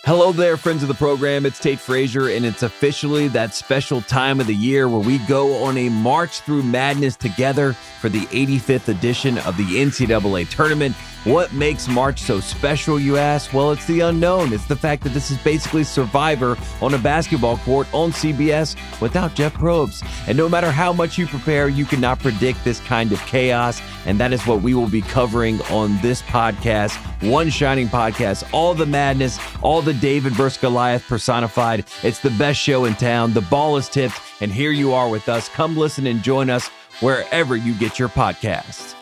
Hello there, friends of the program. It's Tate Frazier, and it's officially that special time of the year where we go on a march through madness together for the 85th edition of the NCAA tournament. What makes March so special, you ask? Well, it's the unknown. It's the fact that this is basically Survivor on a basketball court on CBS without Jeff Probst. And no matter how much you prepare, you cannot predict this kind of chaos. And that is what we will be covering on this podcast, One Shining Podcast. All the madness, all the David versus Goliath personified. It's the best show in town. The ball is tipped, and here you are with us. Come listen and join us wherever you get your podcasts.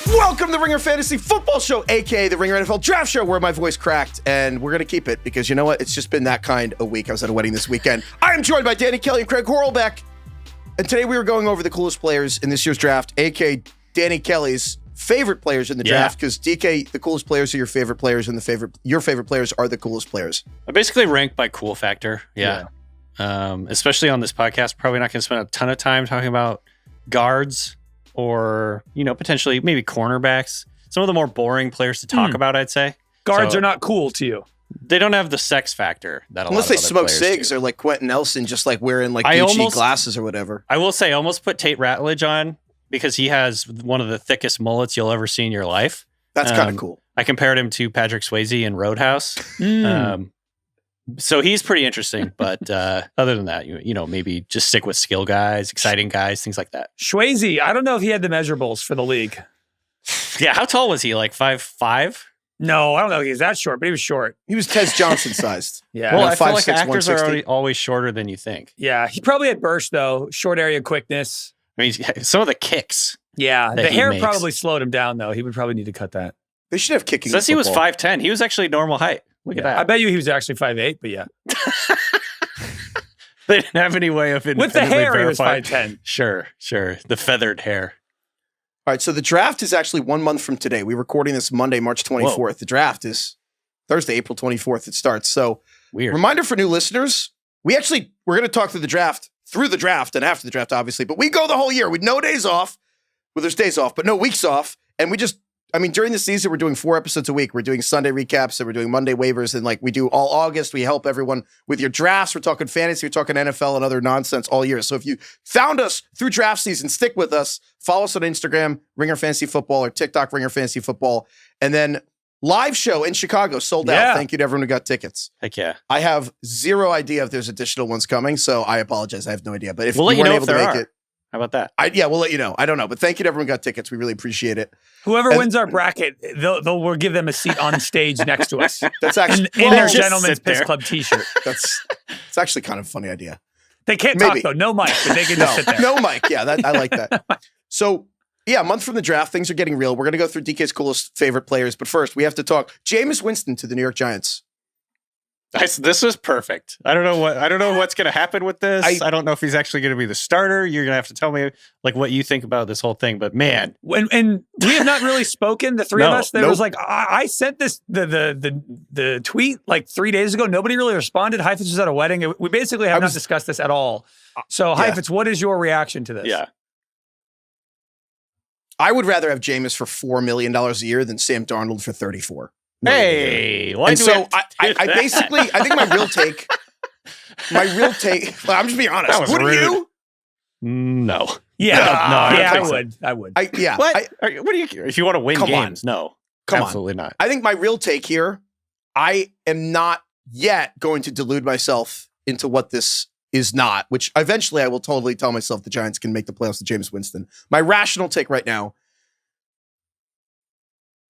Welcome to the Ringer Fantasy Football Show, a.k.a. the Ringer NFL Draft Show, where my voice cracked, and we're going to keep it because you know what? It's just been that kind of week. I was at a wedding this weekend. I am joined by Danny Kelly and Craig Horlbeck, and today we were going over the coolest players in this year's draft, a.k.a. Danny Kelly's favorite players in the draft, because DK, the coolest players are your favorite players, and your favorite players are the coolest players. I basically rank by cool factor, especially on this podcast. Probably not going to spend a ton of time talking about guards or, potentially maybe cornerbacks. Some of the more boring players to talk about, I'd say. Guards are not cool to you. They don't have the sex factor that unless they smoke cigs or like Quentin Nelson, just like wearing like Gucci glasses or whatever. I will say, I almost put Tate Ratledge on because he has one of the thickest mullets you'll ever see in your life. That's kind of cool. I compared him to Patrick Swayze in Roadhouse. So he's pretty interesting, but other than that, maybe just stick with skill guys, exciting guys, things like that. Swayze, I don't know if he had the measurables for the league. Yeah, how tall was he? Like 5'5"? No, I don't know if he was that short, but he was short. He was Tez Johnson sized. Yeah. Well, I feel like actors are always shorter than you think. Yeah, he probably had burst, though. Short area quickness. I mean, some of the kicks. Yeah, the hair probably slowed him down, though. He would probably need to cut that. They should have kicking. Since he was 5'10", he was actually normal height. Look at that. I bet you he was actually 5'8", but yeah. They didn't have any way of with the hair, he was 5'10". Sure. The feathered hair. All right, so the draft is actually 1 month from today. We're recording this Monday, March 24th. Whoa. The draft is Thursday, April 24th. It starts. So, weird. Reminder for new listeners, we're going to talk through the draft, and after the draft, obviously. But we go the whole year with no days off. Well, there's days off, but no weeks off. And during the season, we're doing 4 episodes a week. We're doing Sunday recaps, and we're doing Monday waivers, and we do all August. We help everyone with your drafts. We're talking fantasy, we're talking NFL, and other nonsense all year. So if you found us through draft season, stick with us. Follow us on Instagram, Ringer Fantasy Football, or TikTok, Ringer Fantasy Football. And then live show in Chicago, sold out. Thank you to everyone who got tickets. Heck yeah. I have zero idea if there's additional ones coming, so I apologize. I have no idea. But if we'll you weren't able to make it, how about that? We'll let you know. I don't know, but thank you to everyone who got tickets. We really appreciate it. Whoever wins our bracket, we'll give them a seat on stage next to us. That's actually in their Gentleman's Piss Club T-shirt. It's actually kind of a funny idea. They can't talk though. No mic, but they can just sit there. No mic. Yeah, I like that. So a month from the draft, things are getting real. We're going to go through DK's coolest favorite players, but first we have to talk Jameis Winston to the New York Giants. This was perfect. I don't know what's going to happen with this. I don't know if he's actually going to be the starter. You're going to have to tell me what you think about this whole thing. But man, and we have not really spoken. The three of us. There was I sent this the tweet 3 days ago. Nobody really responded. Heifetz was at a wedding. We basically have not discussed this at all. So Heifetz, what is your reaction to this? Yeah. I would rather have Jameis for $4 million a year than Sam Darnold for 34. Hey, I think my real take, well, I'm just being honest. Wouldn't you? No. Yeah. I would. What do you, if you want to win games? No, absolutely not. I think my real take here, I am not yet going to delude myself into what this is not, which eventually I will totally tell myself the Giants can make the playoffs with Jameis Winston. My rational take right now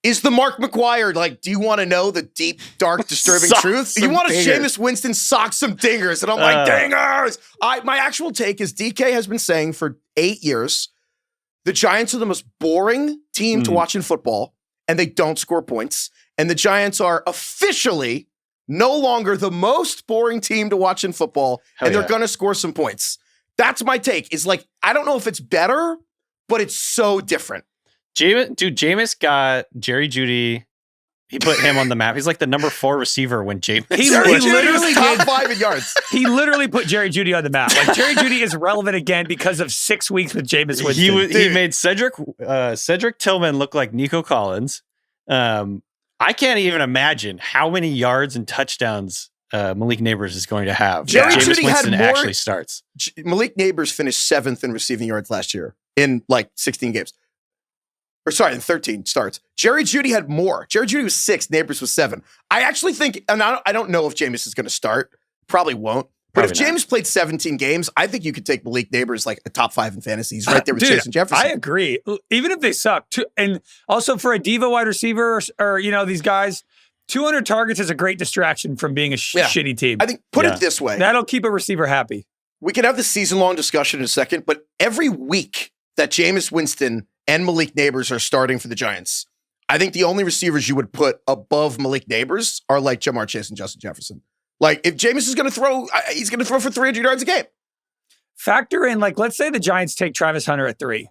is the Mark McGwire, do you want to know the deep, dark, disturbing truth? You want to Jameis Winston sock some dingers. And I'm like, dingers! My actual take is DK has been saying for 8 years, the Giants are the most boring team to watch in football, and they don't score points. And the Giants are officially no longer the most boring team to watch in football, and they're going to score some points. That's my take. Is I don't know if it's better, but it's so different. Jameis got Jerry Jeudy He put him on the map. He's like the number 4 receiver when Jameis. He literally top 5 in yards. He literally put Jerry Jeudy on the map. Like Jerry Jeudy is relevant again because of 6 weeks with Jameis Winston. He made Cedric Tillman look like Nico Collins. I can't even imagine how many yards and touchdowns Malik Neighbors is going to have. Jerry Jameis Jeudy Winston had more, actually starts. Malik Neighbors finished 7th in receiving yards last year in like 16 games. Or sorry, in 13 starts. Jerry Jeudy had more. Jerry Jeudy was 6, Neighbors was 7. I actually think, and I don't know if Jameis is going to start. Probably won't. But if Jameis played 17 games, I think you could take Malik Neighbors like a top 5 in fantasy. He's right there with Chase and Jefferson. I agree. Even if they suck. And also for a diva wide receiver or these guys, 200 targets is a great distraction from being a shitty team. I think, put it this way. That'll keep a receiver happy. We can have this season-long discussion in a second, but every week that Jameis Winston and Malik Neighbors are starting for the Giants, I think the only receivers you would put above Malik Neighbors are like Jamar Chase and Justin Jefferson. Like, if Jameis is going to throw, he's going to throw for 300 yards a game. Factor in, like, let's say the Giants take Travis Hunter at 3.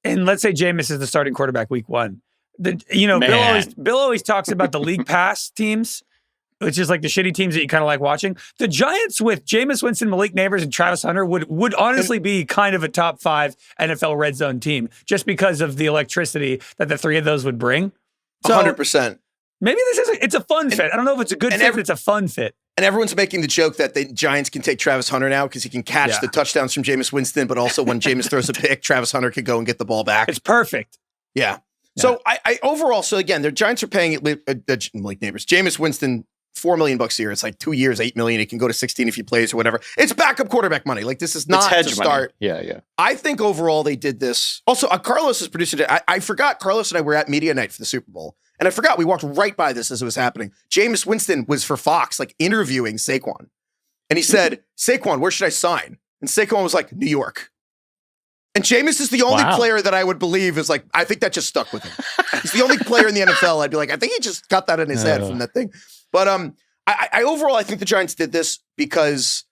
And let's say Jameis is the starting quarterback week 1. Bill always talks about the league pass teams, which is like the shitty teams that you kind of like watching. The Giants with Jameis Winston, Malik Neighbors, and Travis Hunter would honestly be kind of a top 5 NFL red zone team just because of the electricity that the 3 of those would bring. So 100%. Maybe it's a fun fit. I don't know if it's a good fit, but it's a fun fit. And everyone's making the joke that the Giants can take Travis Hunter now because he can catch the touchdowns from Jameis Winston, but also when Jameis throws a pick, Travis Hunter can go and get the ball back. It's perfect. Yeah. So I overall, the Giants are paying Malik Neighbors, Jameis Winston, $4 million a year. It's like 2 years, $8 million. It can go to 16 if he plays or whatever. It's backup quarterback money. Like, this is not to start. Yeah. I think overall they did this. Also, Carlos is producing it. I forgot Carlos and I were at media night for the Super Bowl. And I forgot we walked right by this as it was happening. Jameis Winston was for Fox, like interviewing Saquon. And he said, Saquon, where should I sign? And Saquon was like, New York. And Jameis is the only player that I would believe is like, I think that just stuck with him. He's the only player in the NFL. I'd be like, I think he just got that in his head from that thing. But I overall, I think the Giants did this because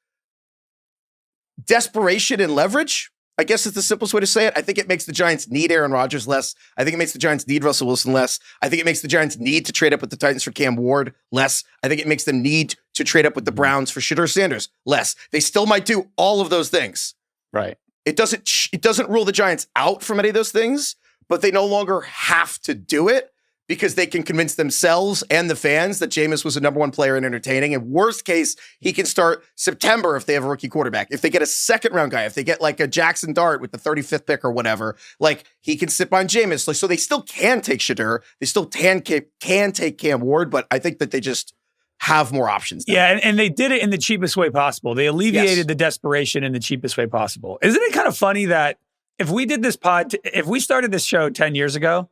desperation and leverage, I guess is the simplest way to say it. I think it makes the Giants need Aaron Rodgers less. I think it makes the Giants need Russell Wilson less. I think it makes the Giants need to trade up with the Titans for Cam Ward less. I think it makes them need to trade up with the Browns for Shedeur Sanders less. They still might do all of those things. Right. It doesn't rule the Giants out from any of those things, but they no longer have to do it because they can convince themselves and the fans that Jameis was a number 1 player in entertaining. And worst case, he can start September if they have a rookie quarterback. If they get a 2nd-round guy, if they get like a Jackson Dart with the 35th pick or whatever, like he can sit behind Jameis. So they still can take Shedeur. They still can take Cam Ward, but I think that they just have more options now. Yeah, and they did it in the cheapest way possible. They alleviated the desperation in the cheapest way possible. Isn't it kind of funny that if we did this if we started this show 10 years ago,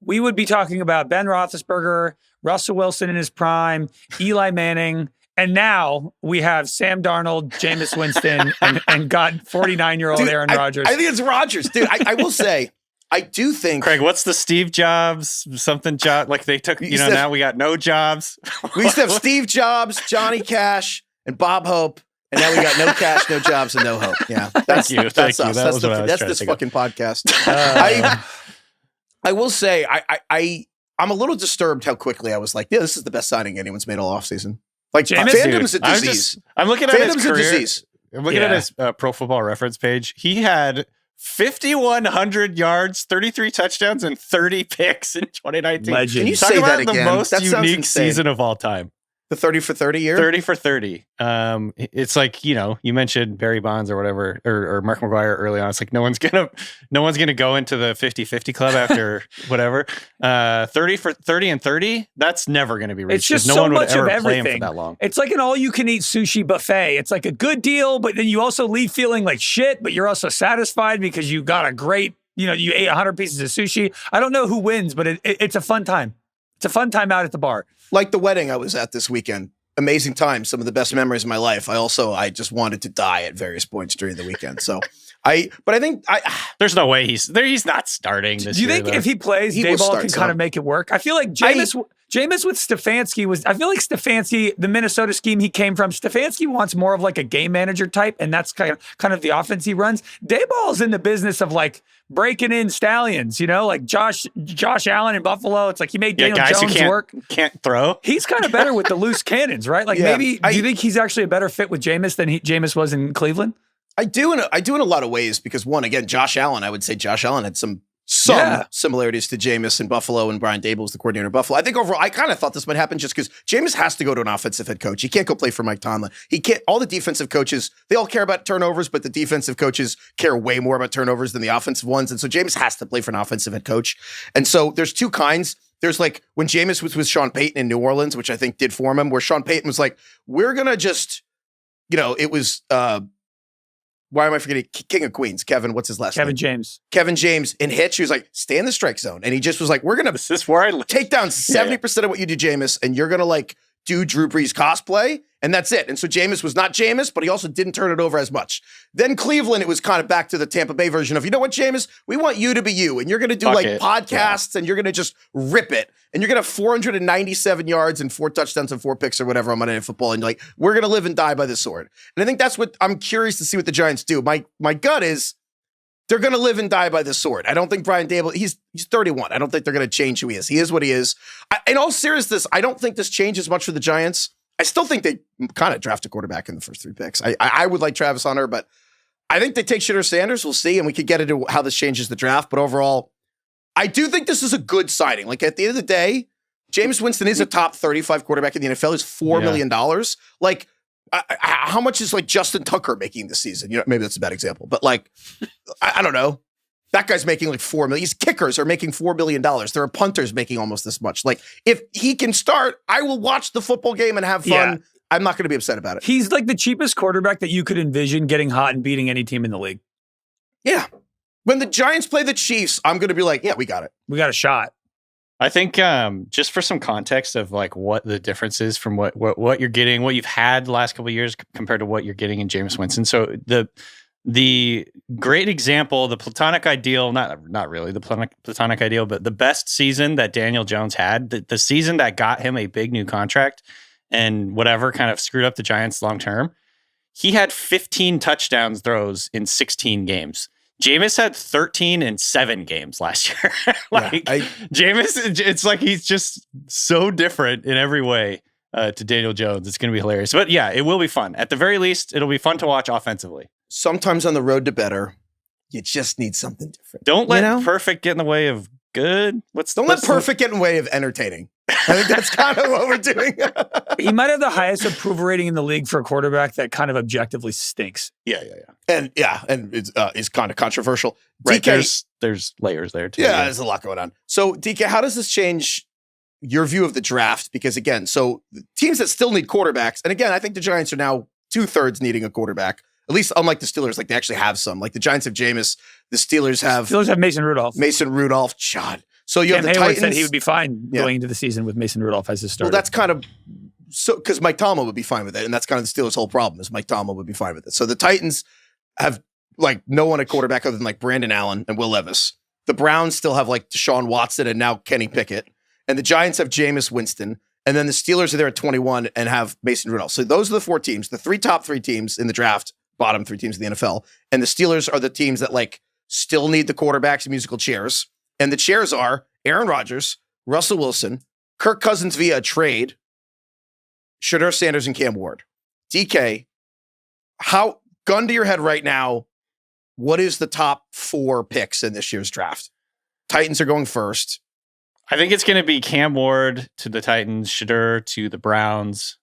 we would be talking about Ben Roethlisberger, Russell Wilson in his prime, Eli Manning, and now we have Sam Darnold, Jameis Winston, and got 49-year-old Aaron Rodgers. I think it's Rodgers, dude. I will say, I do think... Craig, what's the Steve Jobs, something job? Like they took, now we got no jobs. We used to have Steve Jobs, Johnny Cash, and Bob Hope, and now we got no cash, no jobs, and no hope. Yeah, that's us. That's this fucking podcast. I will say, I'm a little disturbed how quickly I was like, yeah, this is the best signing anyone's made all offseason. Like, fandom's a disease. I'm looking at his career. I'm looking at his Pro Football Reference page. He had 5,100 yards, 33 touchdowns, and 30 picks in 2019. Legend. Can you Talk say about that again? The most unique season of all time. The 30 for 30 year? 30 for 30. It's like, you mentioned Barry Bonds or whatever, or Mark McGwire early on. It's like no one's gonna go into the 50-50 club after whatever. 30 for 30 and 30, that's never gonna be reached. It's just no so one would much ever of everything. play him for that long. It's like an all-you-can-eat sushi buffet. It's like a good deal, but then you also leave feeling like shit, but you're also satisfied because you got a great, you ate 100 pieces of sushi. I don't know who wins, but it's a fun time. It's a fun time out at the bar. Like the wedding I was at this weekend. Amazing time. Some of the best memories of my life. I just wanted to die at various points during the weekend. So I think there's no way he's not starting this year. Do you think if he plays, Dayball can kind of make it work? I feel like Jameis Jameis with Stefanski I feel like Stefanski, the Minnesota scheme he came from, Stefanski wants more of like a game manager type, and that's kind of the offense he runs. Dayball's in the business of like breaking in stallions, like Josh Allen in Buffalo. It's like he made Daniel Jones work. Can't throw. He's kind of better with the loose cannons, right? Like do you think he's actually a better fit with Jameis than Jameis was in Cleveland? I do in a lot of ways, because one, again, Josh Allen, I would say Josh Allen had some similarities to Jameis in Buffalo, and Brian Daboll was the coordinator in Buffalo. I think overall, I kind of thought this might happen just because Jameis has to go to an offensive head coach. He can't go play for Mike Tomlin. He can't. All the defensive coaches, they all care about turnovers, but the defensive coaches care way more about turnovers than the offensive ones. And so Jameis has to play for an offensive head coach. And so there's two kinds. There's like when Jameis was with Sean Payton in New Orleans, which I think did form him, where Sean Payton was like, we're going to just, it was, why am I forgetting? King of Queens, Kevin, what's his last name? Kevin James in Hitch. He was like, stay in the strike zone. And he just was like, we're going to take down 70% of what you do, Jameis, and you're going to like do Drew Brees cosplay, and that's it. And so Jameis was not Jameis, but he also didn't turn it over as much. Then Cleveland, it was kind of back to the Tampa Bay version of, you know what, Jameis? We want you to be you, and you're going to do podcasts, and you're going to just rip it. And you're going to have 497 yards and 4 touchdowns and 4 picks or whatever on Monday Night Football. And like, we're going to live and die by the sword. And I think that's what I'm curious to see what the Giants do. My gut is they're going to live and die by the sword. I don't think Brian Daboll, he's 31. I don't think they're going to change who he is. He is what he is. In all seriousness, I don't think this changes much for the Giants. I still think they kind of draft a quarterback in the first 3 picks. I would like Travis Hunter, but I think they take Shedeur Sanders. We'll see, and we could get into how this changes the draft. But overall, I do think this is a good signing. Like, at the end of the day, Jameis Winston is a top 35 quarterback in the NFL. He's $4 million. Like, how much is like Justin Tucker making this season? Maybe that's a bad example, but like, I don't know. That guy's making like $4 million. His kickers are making $4 billion. There are punters making almost this much. Like, if he can start, I will watch the football game and have fun. Yeah. I'm not going to be upset about it. He's like the cheapest quarterback that you could envision getting hot and beating any team in the league. Yeah. When the Giants play the Chiefs, I'm going to be like, yeah, we got it. We got a shot. I think just for some context of like what the difference is from what you're getting, what you've had the last couple of years compared to what you're getting in Jameis Winston. So the great example, the platonic ideal, not really the platonic ideal, but the best season that Daniel Jones had, the season that got him a big new contract and whatever kind of screwed up the Giants long term, he had 15 touchdowns throws in 16 games. Jameis had 13 in 7 games last year. Jameis, it's like he's just so different in every way to Daniel Jones. It's going to be hilarious. But yeah, it will be fun. At the very least, it'll be fun to watch offensively. Sometimes on the road to better, you just need something different. Don't let perfect get in the way of good. Don't let perfect get in the way of entertaining. I think that's kind of what we're doing. He might have the highest approval rating in the league for a quarterback that kind of objectively stinks. Yeah. And it's kind of controversial. Right, DK, there's layers there too. Yeah, there's a lot going on. So DK, how does this change your view of the draft? Because again, so teams that still need quarterbacks, and again, I think the Giants are now 2/3 needing a quarterback. At least unlike the Steelers, like they actually have some. Like the Giants have Jameis, the Steelers have Mason Rudolph. God. So you Cam have the Hayward Titans. said he would be fine going into the season with Mason Rudolph as his starter. Well, that's kind of so because Mike Tomlin would be fine with it, and that's kind of the Steelers' whole problem is Mike Tomlin would be fine with it. So the Titans have like no one at quarterback other than like Brandon Allen and Will Levis. The Browns still have like Deshaun Watson and now Kenny Pickett, and the Giants have Jameis Winston, and then the Steelers are there at 21 and have Mason Rudolph. So those are the 4 teams, the top 3 teams in the draft, bottom 3 teams in the NFL, and the Steelers are the teams that like still need the quarterbacks and musical chairs, and the chairs are Aaron Rodgers, Russell Wilson, Kirk Cousins via a trade, Shedeur Sanders, and Cam Ward. DK, how, gun to your head right now, what is the top 4 picks in this year's draft? Titans are going first. I think it's going to be Cam Ward to the Titans, Shedeur to the Browns,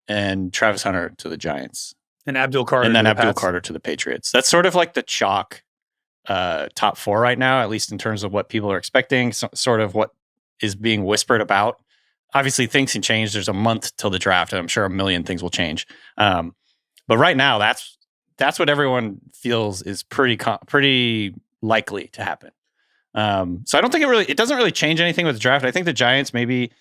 and Travis Hunter to the Giants. And Abdul Carter. And then Abdul Carter to the Patriots. That's sort of like the chalk top 4 right now, at least in terms of what people are expecting, sort of what is being whispered about. Obviously, things can change. There's a month till the draft, and I'm sure a million things will change. But right now, that's what everyone feels is pretty likely to happen. So I don't think it doesn't really change anything with the draft. I think the Giants maybe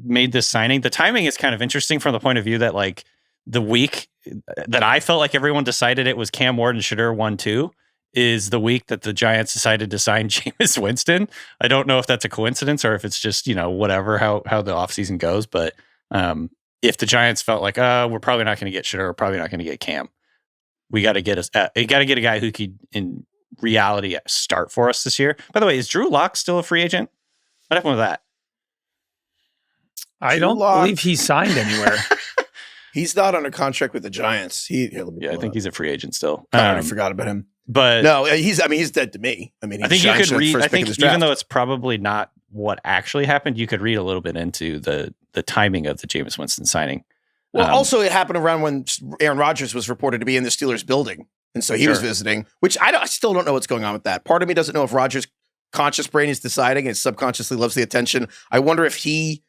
made this signing. The timing is kind of interesting from the point of view that like the week that I felt like everyone decided it was Cam Ward and Shedeur 1-2 is the week that the Giants decided to sign Jameis Winston. I don't know if that's a coincidence or if it's just, whatever, how the offseason goes. But if the Giants felt like, we're probably not going to get Shedeur, we're probably not going to get Cam, we got to get a guy who could, in reality, start for us this year. By the way, is Drew Lock still a free agent? What happened with that? I don't believe he's signed anywhere. He's not under contract with the Giants. I think he's a free agent still. I forgot about him. But no, he's dead to me. I mean, I think you could read. I think even though it's probably not what actually happened, you could read a little bit into the timing of the Jameis Winston signing. Well, also it happened around when Aaron Rodgers was reported to be in the Steelers building, and so he was visiting. Which I still don't know what's going on with that. Part of me doesn't know if Rodgers' conscious brain is deciding and subconsciously loves the attention. I wonder if he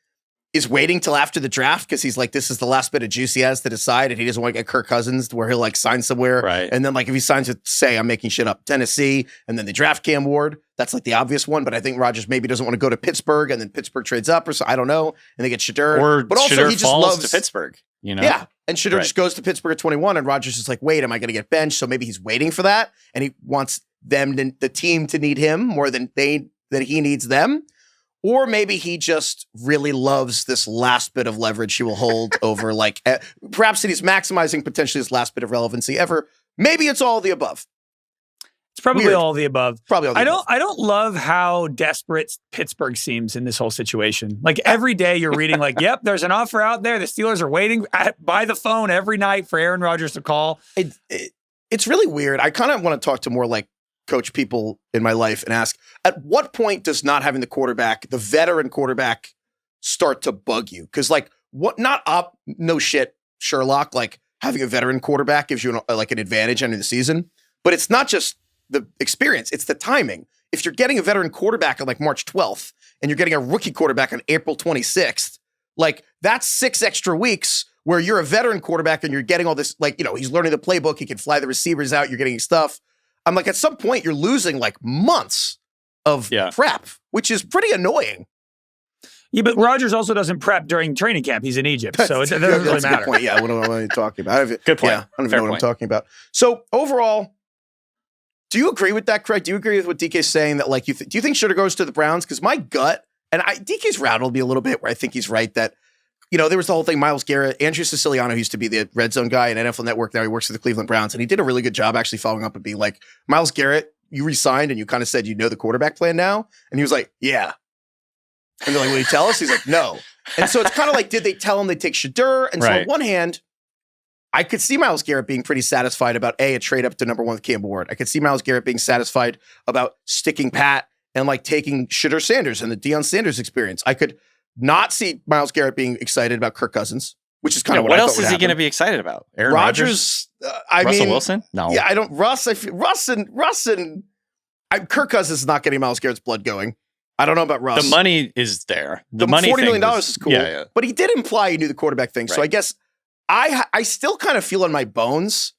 is waiting till after the draft because he's like, this is the last bit of juice he has to decide, and he doesn't want to get Kirk Cousins to where he'll sign somewhere. Right. And then if he signs with, say, I'm making shit up, Tennessee, and then they draft Cam Ward, that's the obvious one. But I think Rodgers maybe doesn't want to go to Pittsburgh, and then Pittsburgh trades up, or so I don't know, and they get Shedeur. But also Shedeur he just falls loves to Pittsburgh. Yeah, and Shedeur just goes to Pittsburgh at 21, and Rodgers is like, wait, am I going to get benched? So maybe he's waiting for that, and he wants the team to need him more than he needs them. Or maybe he just really loves this last bit of leverage he will hold over, perhaps that he's maximizing potentially his last bit of relevancy ever. Maybe it's all of the above. It's probably all of the above. Probably all the above. I don't love how desperate Pittsburgh seems in this whole situation. Every day you're reading yep, there's an offer out there. The Steelers are waiting by the phone every night for Aaron Rodgers to call. It's really weird. I kind of want to talk to more coach people in my life and ask, at what point does not having the veteran quarterback, start to bug you? Because no shit, Sherlock, having a veteran quarterback gives you an advantage under the season, but it's not just the experience, it's the timing. If you're getting a veteran quarterback on March 12th and you're getting a rookie quarterback on April 26th, that's 6 extra weeks where you're a veteran quarterback and you're getting all this, he's learning the playbook, he can fly the receivers out, you're getting stuff. I'm at some point you're losing months of prep, which is pretty annoying. Yeah, but Rodgers also doesn't prep during training camp. He's in Egypt, so it doesn't really matter. Good point. Yeah, what am I talking about? Good point. Yeah, I don't even know what I'm talking about. So overall, do you agree with that, Craig? Do you agree with what DK's saying that do you think Shedeur goes to the Browns? Because my gut, and DK's rattled me a little bit where I think he's right that, there was the whole thing, Myles Garrett, Andrew Siciliano, who used to be the red zone guy in NFL Network. Now he works for the Cleveland Browns, and he did a really good job actually following up and being like, Myles Garrett, you re-signed and you kind of said, the quarterback plan now? And he was like, yeah. And they're like, will you tell us? He's like, no. And so it's kind of did they tell him they take Shedeur? And so on one hand, I could see Myles Garrett being pretty satisfied about a trade up to number 1 with Cam Ward. I could see Myles Garrett being satisfied about sticking pat and taking Shedeur Sanders and the Deion Sanders experience. I could not see Myles Garrett being excited about Kirk Cousins, which is kind of what else is he going to be excited about? Aaron Rodgers? Russell Wilson? No. Yeah, I don't. Russ and Kirk Cousins is not getting Myles Garrett's blood going. I don't know about Russ. The money is there. The money $40 million is cool. Yeah. But he did imply he knew the quarterback thing. Right. So I guess I still kind of feel in my bones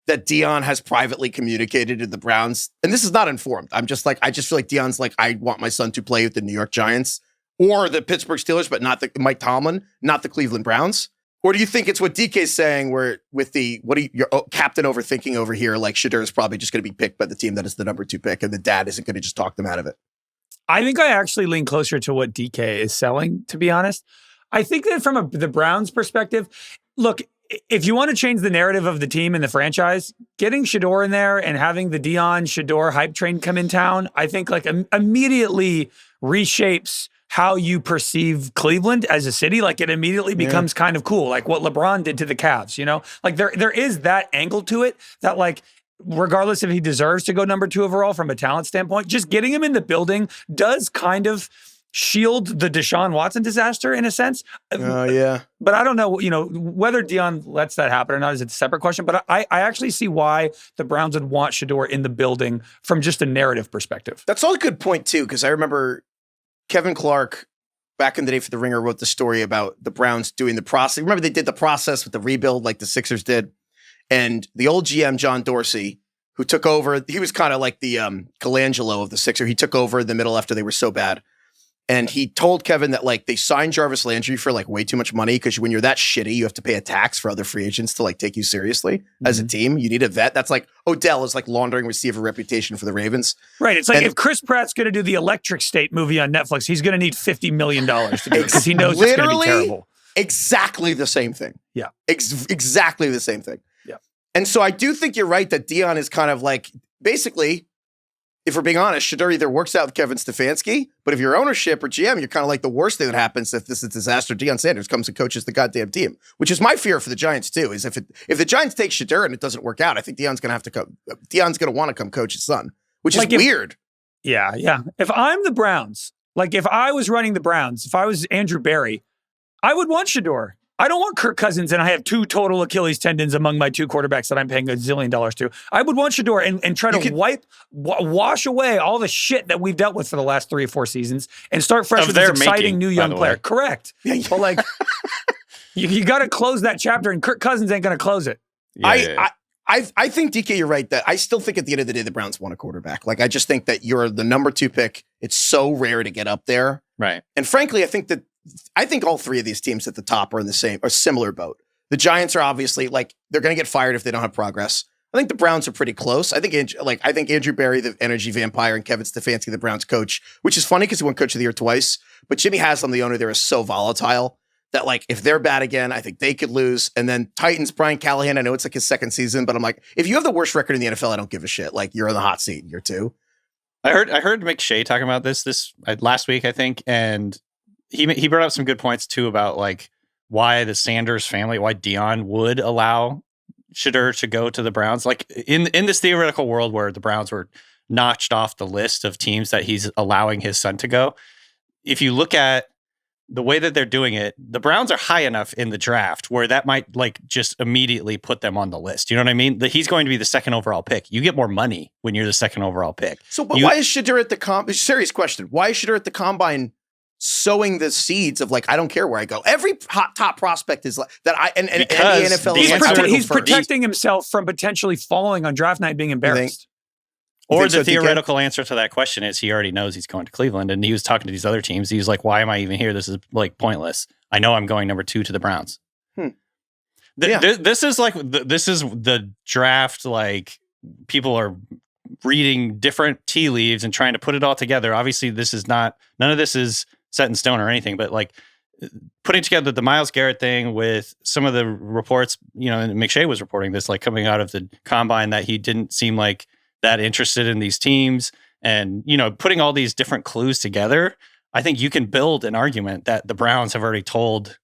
that Deion has privately communicated to the Browns, and this is not informed. I'm just I just feel like Deion's I want my son to play with the New York Giants or the Pittsburgh Steelers, but not the Mike Tomlin, not the Cleveland Browns. Or do you think it's what DK's saying, where with your captain overthinking over here, Shedeur is probably just going to be picked by the team that is the number 2 pick, and the dad isn't going to just talk them out of it? I think I actually lean closer to what DK is selling, to be honest. I think that from the Browns' perspective, look, if you want to change the narrative of the team and the franchise, getting Shedeur in there and having the Deion Shedeur hype train come in town, I think immediately reshapes how you perceive Cleveland as a city. It immediately becomes kind of cool, like what LeBron did to the Cavs, there is that angle to it that regardless if he deserves to go number 2 overall from a talent standpoint, just getting him in the building does kind of shield the Deshaun Watson disaster in a sense. Yeah. But I don't know, whether Deion lets that happen or not is a separate question. But I actually see why the Browns would want Shedeur in the building from just a narrative perspective. That's all a good point too, because I remember Kevin Clark, back in the day for The Ringer, wrote the story about the Browns doing the process. Remember they did the process with the rebuild like the Sixers did? And the old GM, John Dorsey, who took over, he was kind of like the Colangelo of the Sixers. He took over in the middle after they were so bad. And he told Kevin that like they signed Jarvis Landry for like way too much money because when you're that shitty, you have to pay a tax for other free agents to like take you seriously as a team. You need a vet. That's like Odell is like laundering receiver reputation for the Ravens. Right. It's like if Chris Pratt's going to do the Electric State movie on Netflix, he's going to need $50 million to do it because he knows it's going to be terrible. Exactly the same thing. Yeah. Exactly the same thing. Yeah. And so I do think you're right that Deion is kind of like basically, if we're being honest, Shedeur either works out with Kevin Stefanski, but if you're ownership or GM, you're kind of like the worst thing that happens if this is a disaster. Deion Sanders comes and coaches the goddamn team, which is my fear for the Giants too. Is if the Giants take Shedeur and it doesn't work out, I think Deion's going to want to come coach his son, which is weird. Yeah, yeah. If I'm the Browns, like if I was running the Browns, if I was Andrew Berry, I would want Shedeur. I don't want Kirk Cousins, and I have 2 total Achilles tendons among my 2 quarterbacks that I'm paying $1 zillion to. I would want Shedeur and try to wash away all the shit that we've dealt with for the last 3 or 4 seasons and start fresh with this exciting new young player. Correct. Yeah. But like, you got to close that chapter, and Kirk Cousins ain't going to close it. I think, DK, you're right. That I still think at the end of the day, the Browns want a quarterback. Like, I just think that you're the number 2 pick. It's so rare to get up there. Right. And frankly, I think all 3 of these teams at the top are in the same or similar boat. The Giants are obviously like they're going to get fired if they don't have progress. I think the Browns are pretty close. I think Andrew Berry, the energy vampire, and Kevin Stefanski, the Browns coach, which is funny because he won Coach of the Year twice. But Jimmy Haslam, the owner there, is so volatile that like if they're bad again, I think they could lose. And then Titans, Brian Callahan. I know it's like his 2nd season, but I'm like, if you have the worst record in the NFL, I don't give a shit. Like you're in the hot seat in year 2. I heard McShay talking about this last week, I think, and he brought up some good points too about like why the Sanders family, why Deion would allow Shedeur to go to the Browns. Like in this theoretical world where the Browns were notched off the list of teams that he's allowing his son to go. If you look at the way that they're doing it, the Browns are high enough in the draft where that might like just immediately put them on the list. You know what I mean? He's going to be the 2nd overall pick. You get more money when you're the 2nd overall pick. So but why is Shedeur at the serious question. Why is Shedeur at the combine sowing the seeds of like, I don't care where I go. Every top prospect is like that. And the NFL he's protecting himself from potentially falling on draft night being embarrassed. Or the theoretical answer to that question is he already knows he's going to Cleveland, and he was talking to these other teams. He was like, why am I even here? This is like pointless. I know I'm going number 2 to the Browns. This is the draft. Like people are reading different tea leaves and trying to put it all together. Obviously none of this is set in stone or anything, but like putting together the Myles Garrett thing with some of the reports, and McShay was reporting this, like coming out of the combine, that he didn't seem like that interested in these teams, and putting all these different clues together, I think you can build an argument that the Browns have already told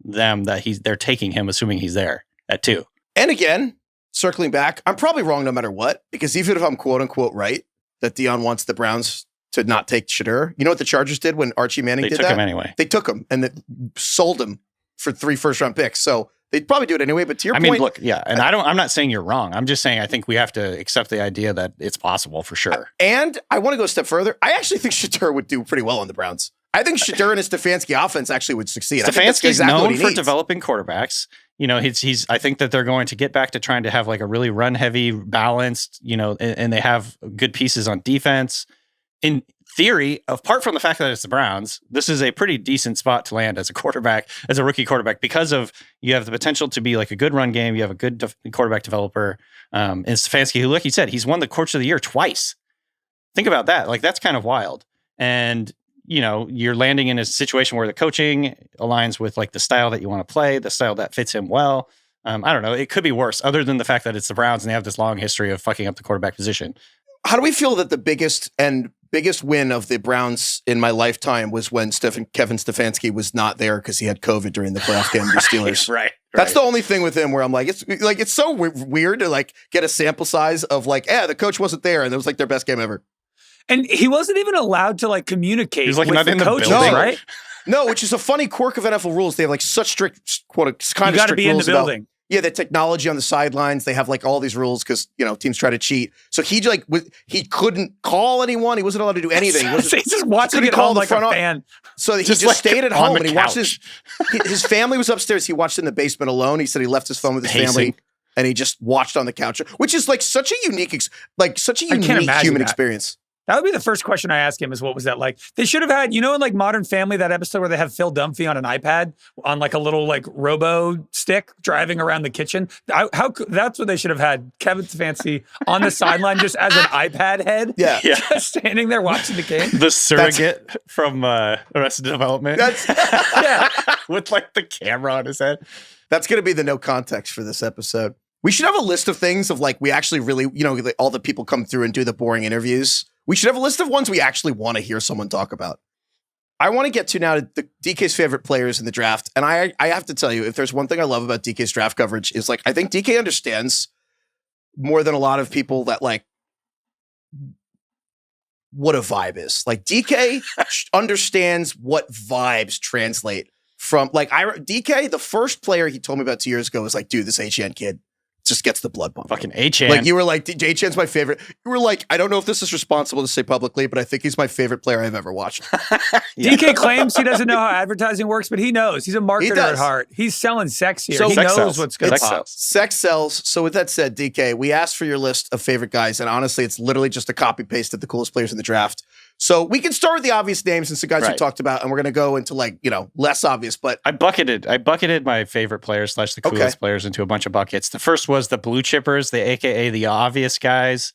them that they're taking him, assuming he's there at 2. And again, circling back, I'm probably wrong no matter what, because even if I'm quote unquote right that Deion wants the Browns to not take Shedeur, you know what the Chargers did when Archie Manning did that? They took him anyway. They took him and sold him for 3 first-round picks. So they'd probably do it anyway, but to your point... I mean, look, yeah, and I'm not saying you're wrong. I'm just saying I think we have to accept the idea that it's possible for sure. And I want to go a step further. I actually think Shedeur would do pretty well on the Browns. I think Shedeur and his Stefanski offense actually would succeed. Stefanski's known for developing quarterbacks. I think that they're going to get back to trying to have like a really run-heavy, balanced, and they have good pieces on defense. In theory, apart from the fact that it's the Browns, this is a pretty decent spot to land as a rookie quarterback, because of you have the potential to be like a good run game. You have a good quarterback developer. And Stefanski, who, like you said, he's won the Coach of the Year twice. Think about that. Like, that's kind of wild. And, you're landing in a situation where the coaching aligns with like the style that you want to play, the style that fits him well. I don't know. It could be worse, other than the fact that it's the Browns and they have this long history of fucking up the quarterback position. How do we feel that the biggest win of the Browns in my lifetime was when Kevin Stefanski was not there because he had COVID during the playoff game with the Steelers? Right. That's the only thing with him where I'm like, it's so weird to like get a sample size of like, the coach wasn't there, and it was like their best game ever. And he wasn't even allowed to like communicate with the coaches, right? No, which is a funny quirk of NFL rules. They have like such strict, kind of strict rules. You got to be in the building. The technology on the sidelines. They have like all these rules because teams try to cheat. So he he couldn't call anyone. He wasn't allowed to do anything. He just watching it home like a fan. So he just stayed at home and he watched his family was upstairs. He watched in the basement alone. He said he left his phone with his family and he just watched on the couch, which is like such a unique human experience. That would be the first question I ask him is what was that like? They should have had, in like Modern Family, that episode where they have Phil Dunphy on an iPad on like a little like robo stick driving around the kitchen. That's what they should have had. Kevin Stefanski on the sideline just as an iPad head. Yeah. Just standing there watching the game. The surrogate from Arrested Development. With like the camera on his head. That's going to be the no context for this episode. We should have a list of things of like, we actually really, all the people come through and do the boring interviews. We should have a list of ones we actually want to hear someone talk about. I want to get to now the DK's favorite players in the draft. And I have to tell you, if there's one thing I love about DK's draft coverage is like, I think DK understands more than a lot of people that like what a vibe is. Like DK understands what vibes translate from like DK, the first player he told me about 2 years ago was like, dude, this HN kid just gets the blood pumping. Fucking HN. Like you were like, HN's my favorite. You were like, I don't know if this is responsible to say publicly, but I think he's my favorite player I've ever watched. DK claims he doesn't know how advertising works, but he knows. He's a marketer at heart. He's selling sex here. So he knows what's good. Sex sells. So with that said, DK, we asked for your list of favorite guys, and honestly, it's literally just a copy paste of the coolest players in the draft. So we can start with the obvious names and some guys we talked about, and we're going to go into like, less obvious, but I bucketed my favorite players / the coolest players into a bunch of buckets. The first was the blue chippers, the AKA the obvious guys,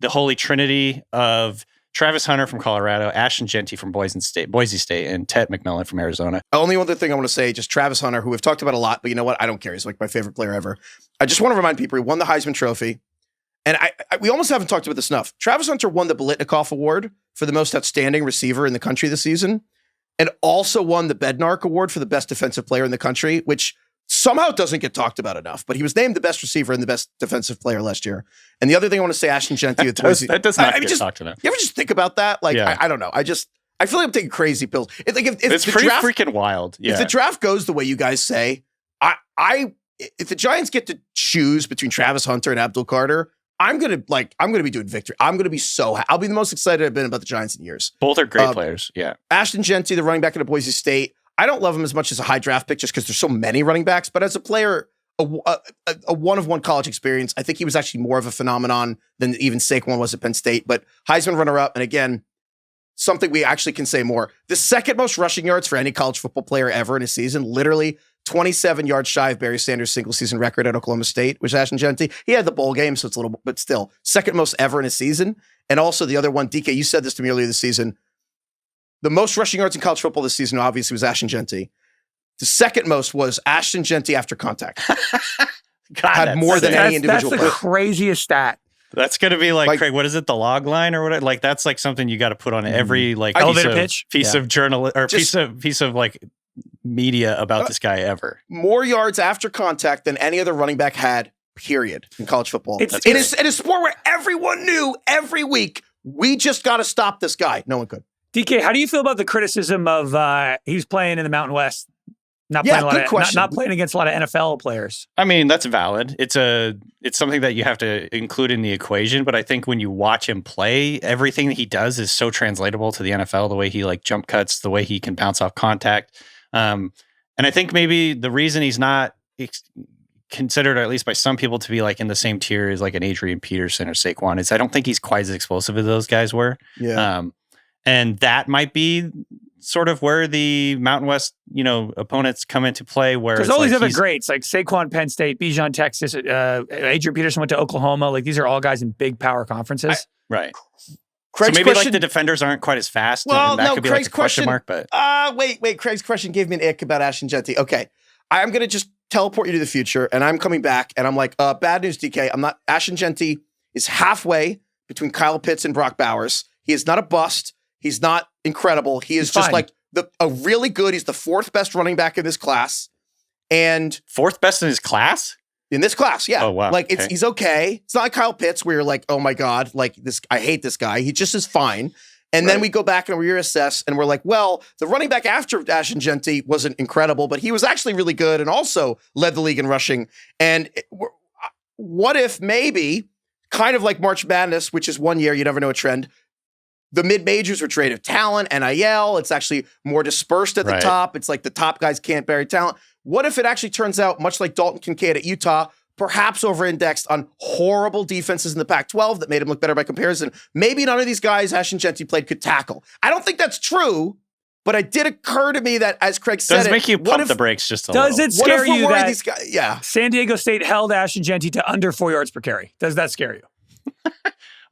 the holy trinity of Travis Hunter from Colorado, Ashton Jeanty from Boise State, and Tet McMillan from Arizona. Only other thing I want to say, just Travis Hunter, who we've talked about a lot, but you know what? I don't care. He's like my favorite player ever. I just want to remind people he won the Heisman Trophy. And we almost haven't talked about this enough. Travis Hunter won the Biletnikoff Award for the most outstanding receiver in the country this season, and also won the Bednarik Award for the best defensive player in the country, which somehow doesn't get talked about enough. But he was named the best receiver and the best defensive player last year. And the other thing I want to say, Ashton Jeanty with Boise. That does not get talked about. You ever just think about that? Like, I don't know. I feel like I'm taking crazy pills. It's like if it's pretty freaking wild. Yeah. If the draft goes the way you guys say, if the Giants get to choose between Travis Hunter and Abdul Carter, I'm gonna be doing victory. I'm gonna be I'll be the most excited I've been about the Giants in years. Both are great players. Yeah. Ashton Jeanty, the running back at Boise State. I don't love him as much as a high draft pick just because there's so many running backs, but as a player, a one-of-one college experience, I think he was actually more of a phenomenon than even Saquon was at Penn State. But Heisman runner-up, and again, something we actually can say more. The second most rushing yards for any college football player ever in a season, literally 27 yards shy of Barry Sanders' single-season record at Oklahoma State, which is Ashton Jeanty. He had the bowl game, so it's a little, but still, second most ever in a season. And also the other one, DK, you said this to me earlier this season. The most rushing yards in college football this season, obviously, was Ashton Jeanty. The second most was Ashton Jeanty after contact. Had more than any individual player. That's the craziest stat. That's going to be like, Craig, what is it? The log line or what? Like, that's like something you got to put on every like elevator pitch piece of journal or piece of like media about this guy ever. More yards after contact than any other running back had, period, in college football. It's in a sport where everyone knew every week, we just got to stop this guy. No one could. DK, how do you feel about the criticism of he's playing in the Mountain West? Not playing against a lot of NFL players. I mean, that's valid. It's something that you have to include in the equation. But I think when you watch him play, everything that he does is so translatable to the NFL. The way he like jump cuts, the way he can bounce off contact. And I think maybe the reason he's not considered, or at least by some people, to be like in the same tier as like an Adrian Peterson or Saquon is I don't think he's quite as explosive as those guys were. Yeah. And that might be sort of where the Mountain West, opponents come into play. Where there's all these other greats like Saquon, Penn State, Bijan, Texas, Adrian Peterson went to Oklahoma. Like these are all guys in big power conferences. Right. Craig's so maybe like the defenders aren't quite as fast. Well, and that could be Craig's like a question mark. But wait. Craig's question gave me an ick about Ashton Jeanty. Okay, I'm gonna just teleport you to the future, and I'm coming back, and I'm like, bad news, DK. I'm not. Ashton Jeanty is halfway between Kyle Pitts and Brock Bowers. He is not a bust. He's not incredible. He's just fine. Like a really good. He's the fourth best running back in this class, and fourth best in his class. In this class, yeah. Oh wow. Like he's okay. It's not like Kyle Pitts where you're like, oh my god, like this. I hate this guy. He just is fine. And then we go back and we reassess, and we're like, well, the running back after Ashton Jeanty wasn't incredible, but he was actually really good and also led the league in rushing. And what if maybe, kind of like March Madness, which is 1 year, you never know a trend. The mid-majors were trade of talent, NIL. It's actually more dispersed at the top. It's like the top guys can't bury talent. What if it actually turns out, much like Dalton Kincaid at Utah, perhaps over-indexed on horrible defenses in the Pac-12 that made him look better by comparison. Maybe none of these guys Ashton Jeanty played could tackle. I don't think that's true, but it did occur to me that, as Craig said, does make you pump the brakes just a little. Does it scare you that these guys, San Diego State held Ashton Jeanty to under 4 yards per carry? Does that scare you?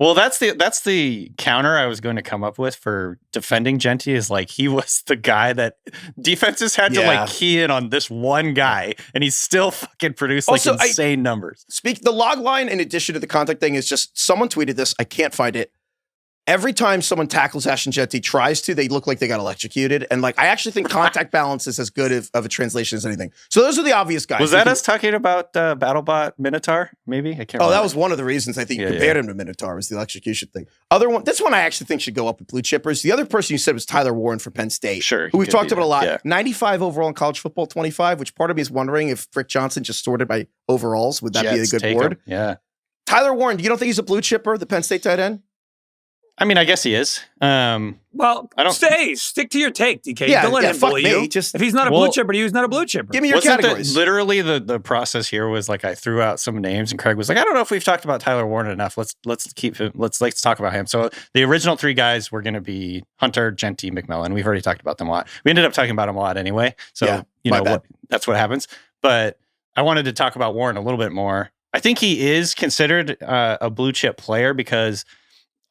Well, that's the counter I was going to come up with for defending Jeanty is like he was the guy that defenses had to like key in on this one guy, and he still fucking produced like insane numbers. The log line, in addition to the contact thing, is just someone tweeted this. I can't find it. Every time someone tackles Ashton Jeanty, tries to, they look like they got electrocuted. And like, I actually think contact balance is as good of a translation as anything. So those are the obvious guys. Was that us talking about BattleBot Minotaur? Maybe I can't. That was one of the reasons I think you compared him to Minotaur was the electrocution thing. This one I actually think should go up with blue chippers. The other person you said was Tyler Warren for Penn State, who we've talked about a lot. Yeah. 95 overall in college football, 25. Which part of me is wondering if Rick Johnson just sorted by overalls. Would that be a good board? Yeah. Tyler Warren, you don't think he's a blue chipper, the Penn State tight end? I mean, I guess he is. Well, stick to your take, DK. Don't let him bully you. If he's not a blue chipper, he's not a blue chipper. Give me your categories. Literally, the process here was like I threw out some names, and Craig was like, "I don't know if we've talked about Tyler Warren enough. Let's keep him. Let's talk about him." So the original three guys were going to be Hunter, Jeanty, McMillan. We've already talked about them a lot. We ended up talking about them a lot anyway. So that's what happens. But I wanted to talk about Warren a little bit more. I think he is considered a blue chip player because,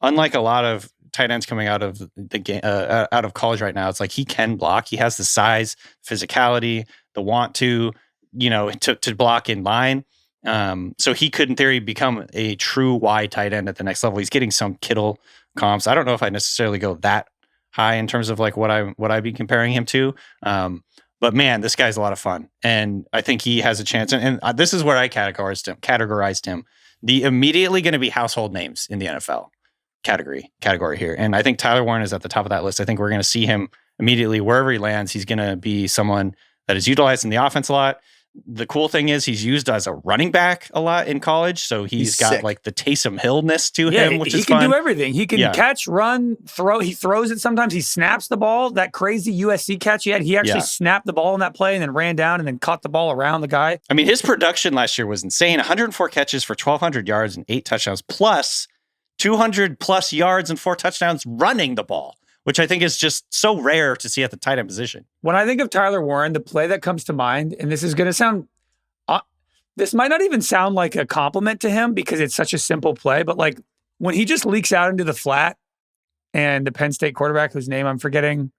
unlike a lot of tight ends coming out of the game, out of college right now, it's like he can block. He has the size, physicality, the want to block in line. So he could, in theory, become a true wide tight end at the next level. He's getting some Kittle comps. I don't know if I necessarily go that high in terms of like what I'd be comparing him to. But man, this guy's a lot of fun, and I think he has a chance. And this is where I categorized him. The immediately going to be household names in the NFL category here. And I think Tyler Warren is at the top of that list. I think we're going to see him immediately wherever he lands. He's going to be someone that is utilized in the offense a lot. The cool thing is he's used as a running back a lot in college. So he's got sick. Like the Taysom Hill-ness to him, which is fun. He can do everything. He can catch, run, throw. He throws it sometimes. He snaps the ball. That crazy USC catch he had, he actually snapped the ball in that play and then ran down and then caught the ball around the guy. I mean, his production last year was insane. 104 catches for 1,200 yards and 8 touchdowns, plus 200 plus yards and 4 touchdowns running the ball, which I think is just so rare to see at the tight end position. When I think of Tyler Warren, the play that comes to mind, and this is going to sound, this might not even sound like a compliment to him because it's such a simple play, but like when he just leaks out into the flat and the Penn State quarterback, whose name I'm forgetting,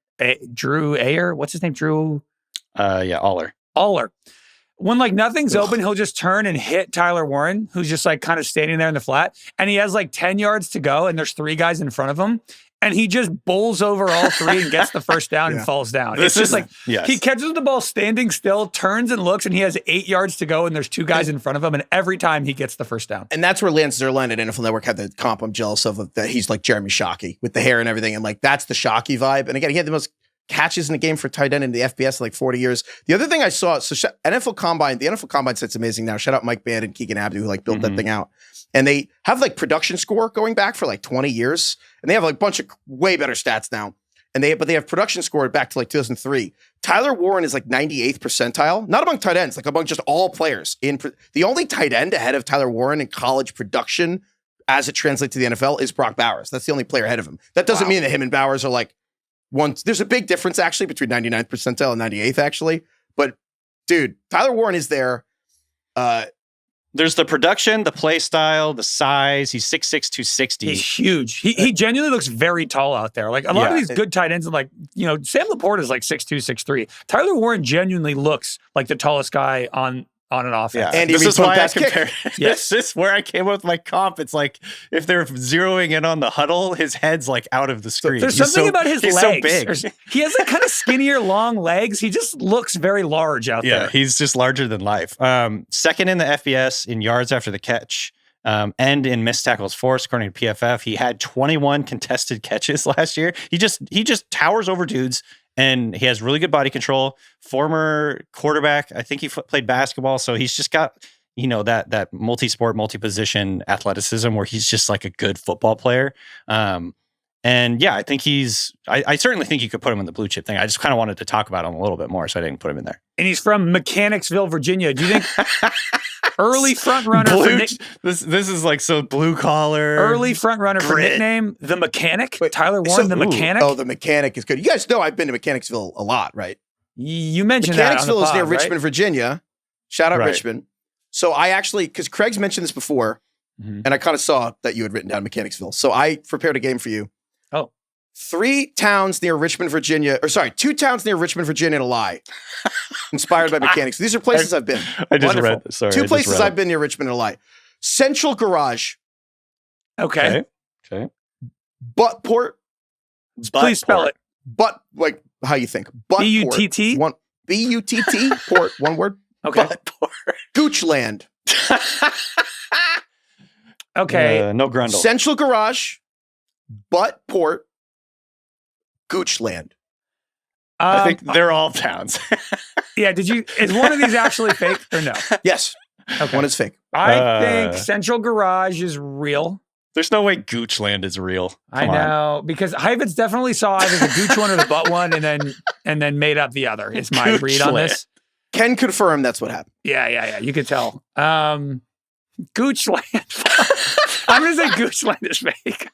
Drew Ayer, what's his name? Aller. When like nothing's open, he'll just turn and hit Tyler Warren, who's just like kind of standing there in the flat. And he has like 10 yards to go and there's 3 guys in front of him. And he just bowls over all 3 and gets the first down and falls down. It's just like he catches the ball standing still, turns and looks, and he has 8 yards to go and there's 2 guys in front of him. And every time he gets the first down. And that's where Lance Zierlein at NFL Network had the comp I'm jealous of that he's like Jeremy Shockey with the hair and everything. And like that's the Shockey vibe. And again, he had the most catches in the game for tight end in the FBS in like 40 years. The other thing I saw, the NFL Combine site's amazing now. Shout out Mike Band and Keegan Abdu who like built that thing out. And they have like production score going back for like 20 years. And they have like a bunch of way better stats now. But they have production score back to like 2003. Tyler Warren is like 98th percentile, not among tight ends, like among just all players. The only tight end ahead of Tyler Warren in college production as it translates to the NFL is Brock Bowers. That's the only player ahead of him. That doesn't mean that him and Bowers are like, there's a big difference actually between 99th percentile and 98th actually. But dude, Tyler Warren is there. There's the production, the play style, the size. He's 6'6", 260. He's huge. He genuinely looks very tall out there. Like a lot of these good tight ends, like, Sam Laporta is like 6'2", 6'3". Tyler Warren genuinely looks like the tallest guy on an offense. Yeah. And this is why I compared. This is where I came up with my comp. It's like if they're zeroing in on the huddle, his head's like out of the screen. There's something about his legs. So big. He has like kind of skinnier, long legs. He just looks very large out there. Yeah, he's just larger than life. Second in the FBS in yards after the catch. And in missed tackles forced, according to PFF, he had 21 contested catches last year. He just towers over dudes. And he has really good body control. Former quarterback, I think he played basketball, so he's just got that multi-sport, multi-position athleticism where he's just like a good football player. And And yeah, I think I certainly think you could put him in the blue chip thing. I just kind of wanted to talk about him a little bit more, so I didn't put him in there. And he's from Mechanicsville, Virginia. Do you think early front runner for this is like so blue collar. Early front runner for nickname, the Mechanic? Wait, Tyler Warren, the Mechanic? Oh, the Mechanic is good. You guys know I've been to Mechanicsville a lot, right? You mentioned Mechanicsville that is near Richmond, Virginia. Shout out Richmond. So I actually, because Craig's mentioned this before, and I kind of saw that you had written down Mechanicsville. So I prepared a game for you. Oh. 2 towns near Richmond, Virginia, and a lie. Inspired by mechanics. These are places I've been. I just read this. Sorry. 2 places I've been near Richmond and a lie. Central Garage. Okay. Buttport. Please spell it. But like how you think. Buttport. B-U-T-T? B-U-T-T. Port. One word. Okay. Buttport. Goochland. Okay. No grundle. Central Garage. Buttport. Goochland. I think they're all towns. Yeah. Is one of these actually fake or no? Yes. Okay. One is fake. I think Central Garage is real. There's no way Goochland is real. I know, because Heifetz definitely saw either the Gooch one or the butt one and then made up the other. Is my read on this. Can confirm that's what happened. Yeah. You could tell. Goochland. I'm going to say Goochland is fake.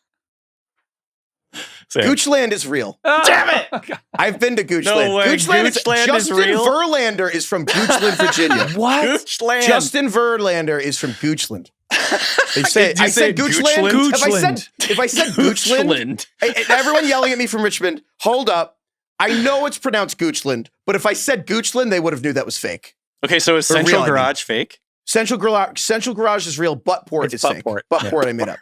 Same. Goochland is real. Oh, damn it! I've been to Goochland. No way. Goochland is Justin real? Verlander is from Goochland, Virginia. What? Goochland. Justin Verlander is from Goochland. I said Goochland. Goochland? If I said Goochland, everyone yelling at me from Richmond, hold up. I know it's pronounced Goochland, but if I said Goochland, they would have knew that was fake. Okay, so is Central Garage fake? Central Garage is real. Buttport is fake. Buttport I made up.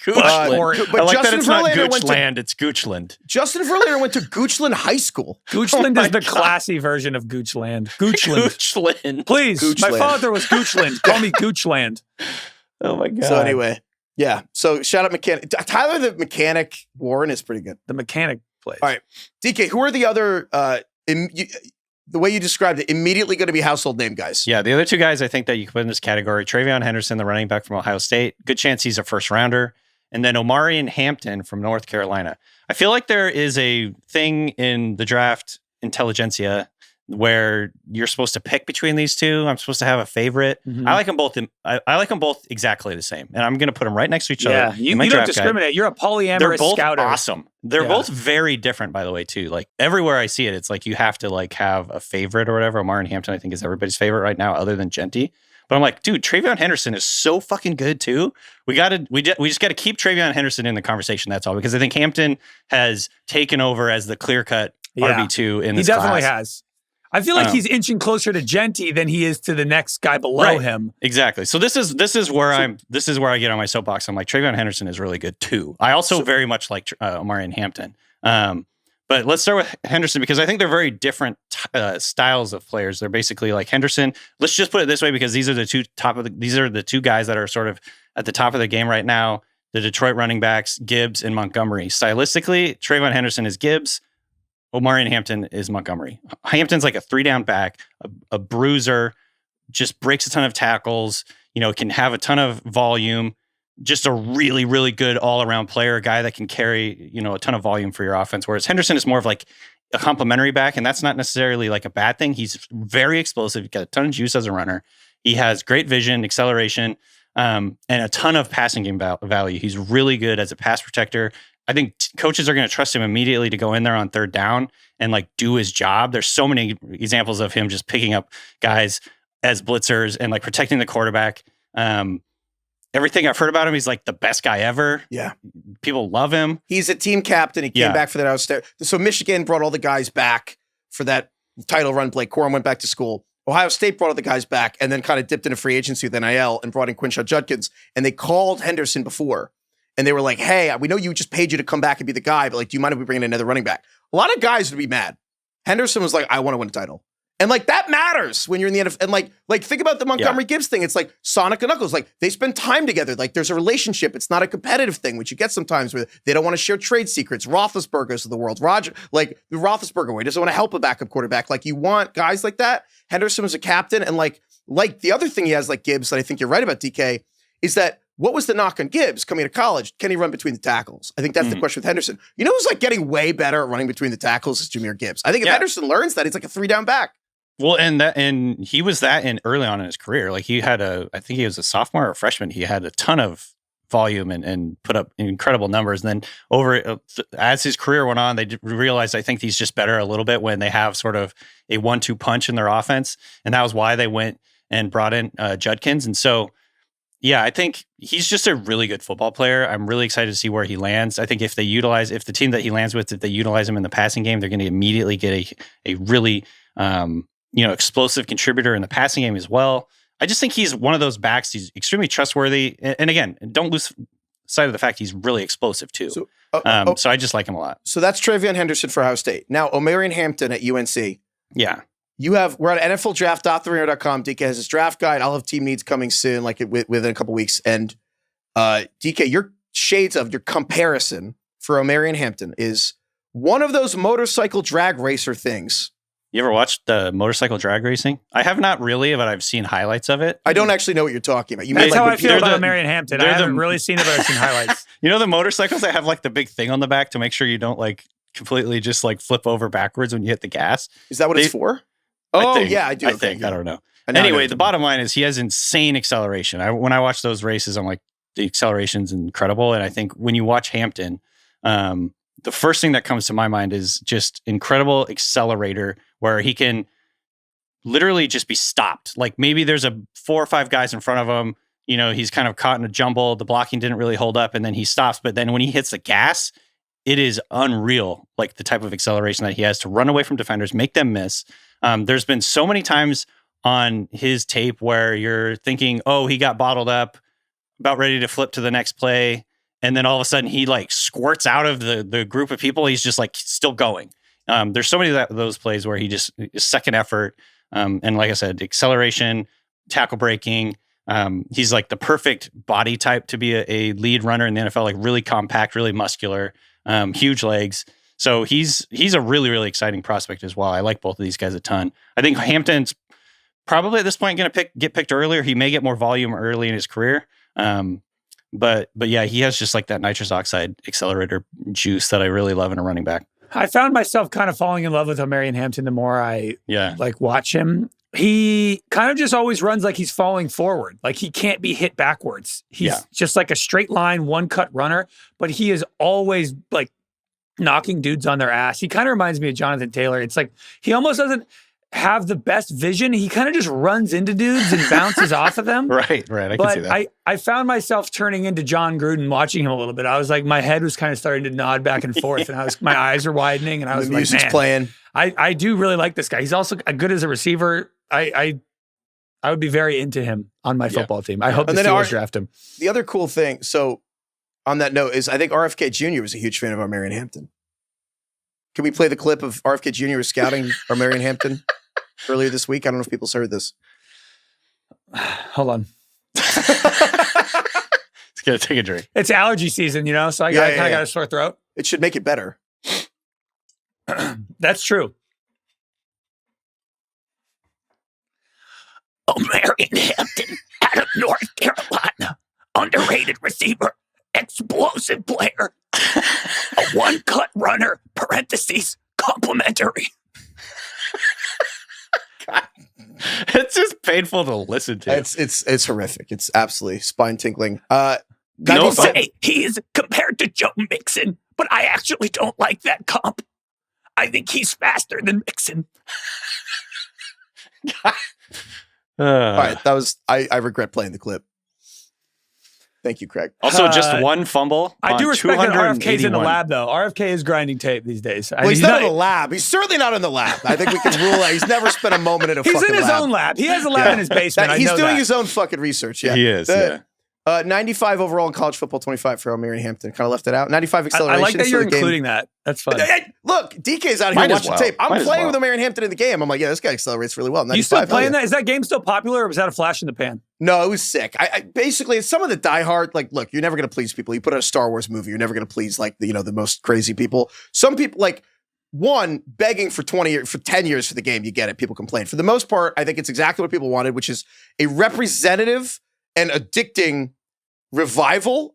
But I like Justin that it's not Goochland, it's Goochland. Justin Verlander went to Goochland High School. Goochland is the classy version of Goochland. Goochland. Please, Goochland. my father was Goochland. Call me Goochland. Oh my God. So anyway, yeah. So shout out Mechanic. Tyler the Mechanic Warren is pretty good. The Mechanic plays. All right. DK, who are the other, the way you described it, immediately going to be household name guys? Yeah, the other 2 guys I think that you could put in this category, TreVeyon Henderson, the running back from Ohio State. Good chance he's a first rounder. And then Omarion Hampton from North Carolina. I feel like there is a thing in the draft intelligentsia where you're supposed to pick between these 2. I'm supposed to have a favorite. I like them both. I like them both exactly the same, and I'm going to put them right next to each other. You don't discriminate. You're a polyamorous They're both scouter. Awesome. They're both very different, by the way, too. Like everywhere I see it, it's like you have to like have a favorite or whatever. Omarion Hampton, I think, is everybody's favorite right now, other than Jeanty. But I'm like, dude, TreVeyon Henderson is so fucking good too. We just got to keep TreVeyon Henderson in the conversation. That's all, because I think Hampton has taken over as the clear cut RB2 in this class. He definitely has. I feel like he's inching closer to Jeanty than he is to the next guy below him. Exactly. So this is where I get on my soapbox. I'm like, TreVeyon Henderson is really good too. I also very much like Omarion Hampton. But let's start with Henderson, because I think they're very different styles of players. They're basically like Henderson. Let's just put it this way, because these are the 2 guys that are sort of at the top of the game right now. The Detroit running backs, Gibbs and Montgomery. Stylistically, TreVeyon Henderson is Gibbs. Omarion Hampton is Montgomery. Hampton's like a 3-down back, a bruiser, just breaks a ton of tackles, can have a ton of volume. Just a really, really good all-around player, a guy that can carry, a ton of volume for your offense. Whereas Henderson is more of like a complementary back, and that's not necessarily like a bad thing. He's very explosive. He's got a ton of juice as a runner. He has great vision, acceleration, and a ton of passing game value. He's really good as a pass protector. I think coaches are going to trust him immediately to go in there on 3rd down and like do his job. There's so many examples of him just picking up guys as blitzers and like protecting the quarterback. Everything I've heard about him, he's like the best guy ever. Yeah. People love him. He's a team captain. He came back for that outstanding. So Michigan brought all the guys back for that title run. Blake Corum went back to school. Ohio State brought all the guys back and then kind of dipped into free agency with NIL and brought in Quinshon Judkins. And they called Henderson before. And they were like, hey, we know you just paid you to come back and be the guy, but like, do you mind if we bring in another running back? A lot of guys would be mad. Henderson was like, I want to win a title. And like, that matters when you're in the NFL. And like think about the Montgomery Gibbs thing. It's like Sonic and Knuckles. Like, they spend time together. Like, there's a relationship. It's not a competitive thing, which you get sometimes where they don't want to share trade secrets. Roethlisberger's of the world. Roger, like the Roethlisberger way, doesn't want to help a backup quarterback. Like, you want guys like that. Henderson was a captain. And like the other thing he has, like Gibbs, that I think you're right about, DK, is that what was the knock on Gibbs coming to college? Can he run between the tackles? I think that's the question with Henderson. You know who's like getting way better at running between the tackles is Jahmyr Gibbs. I think if Henderson learns that, he's like a 3-down back. Well, and he was that in early on in his career. Like he had I think he was a sophomore or a freshman. He had a ton of volume and put up incredible numbers. And then as his career went on, they realized, I think he's just better a little bit when they have sort of a 1-2 punch in their offense. And that was why they went and brought in Judkins. And so, yeah, I think he's just a really good football player. I'm really excited to see where he lands. I think if the team that he lands with, if they utilize him in the passing game, they're going to immediately get a really, explosive contributor in the passing game as well. I just think he's one of those backs. He's extremely trustworthy. And again, don't lose sight of the fact he's really explosive too. So I just like him a lot. So that's TreVeyon Henderson for Ohio State. Now, Omarion Hampton at UNC. Yeah. We're at NFLDraft.TheRinger.com. DK has his draft guide. I'll have team needs coming soon, like within a couple weeks. And DK, your shades of your comparison for Omarion Hampton is one of those motorcycle drag racer things. You ever watched the motorcycle drag racing? I have not really, but I've seen highlights of it. I don't actually know what you're talking about. That's how I feel about Omarion Hampton. I haven't really seen it, but I've seen highlights. You know the motorcycles that have like the big thing on the back to make sure you don't like completely just like flip over backwards when you hit the gas? Is that what it's for? Oh, yeah, I do. I think. I don't know. Anyway, the bottom line is he has insane acceleration. When I watch those races, I'm like, the acceleration's incredible. And I think when you watch Hampton, the first thing that comes to my mind is just incredible accelerator where he can literally just be stopped. Like maybe there's 4 or 5 guys in front of him. You know, he's kind of caught in a jumble. The blocking didn't really hold up and then he stops. But then when he hits the gas, it is unreal. Like the type of acceleration that he has to run away from defenders, make them miss. There's been so many times on his tape where you're thinking, oh, he got bottled up, about ready to flip to the next play. And then all of a sudden he like squirts out of the group of people. He's just like still going. There's so many of those plays where he just second effort. And like I said, acceleration, tackle breaking. He's like the perfect body type to be a lead runner in the NFL, like really compact, really muscular, huge legs. So he's a really, really exciting prospect as well. I like both of these guys a ton. I think Hampton's probably at this point going to get picked earlier. He may get more volume early in his career. But yeah, he has just like that nitrous oxide accelerator juice that I really love in a running back. I found myself kind of falling in love with Omarion Hampton the more I like watch him. He kind of just always runs like he's falling forward. Like he can't be hit backwards. He's just like a straight line, one cut runner, but he is always like knocking dudes on their ass. He kind of reminds me of Jonathan Taylor. It's like he almost doesn't have the best vision. He kind of just runs into dudes and bounces off of them. Right. I can see that. I found myself turning into John Gruden watching him a little bit. I was like, my head was kind of starting to nod back and forth and my eyes were widening and I was like, man, playing. I do really like this guy. He's also good as a receiver. I would be very into him on my football team. I hope the Steelers draft him. The other cool thing, so on that note, is I think RFK Jr. was a huge fan of Omarion Hampton. Can we play the clip of RFK Jr. scouting Omarion Hampton earlier this week? I don't know if people heard this. Hold on. It's going to take a drink. It's allergy season, so I kind of got a sore throat. It should make it better. That's true. Omarion Hampton out of North Carolina. Underrated receiver. Explosive player. A one-cut runner, parentheses, complimentary. God. It's just painful to listen to. It's horrific. It's absolutely spine-tingling. People say he's compared to Joe Mixon, but I actually don't like that comp. I think he's faster than Mixon. All right, that was I regret playing the clip. Thank you, Craig. Also, just one fumble. I do respect that RFK's in the lab, though. RFK is grinding tape these days. Well, he's not in the lab. He's certainly not in the lab. I think we can rule out. He's never spent a moment in a fucking lab. He's in his own lab. He has a lab in his basement. He's doing his own fucking research. Yeah, he is. 95 overall in college football, 25 for Omarion Hampton. Kind of left it out. 95 acceleration. I like that you're including that. That's fun. Look, DK's out here watching tape. I'm playing with Omarion Hampton in the game. I'm like, yeah, this guy accelerates really well. You still playing that? Is that game still popular, or was that a flash in the pan? No, it was sick. I basically, it's some of the diehard, like, look, you're never going to please people. You put out a Star Wars movie, you're never going to please, like, the most crazy people. Some people, like, one, begging for 10 years for the game, you get it. People complain. For the most part, I think it's exactly what people wanted, which is a representative and addicting revival.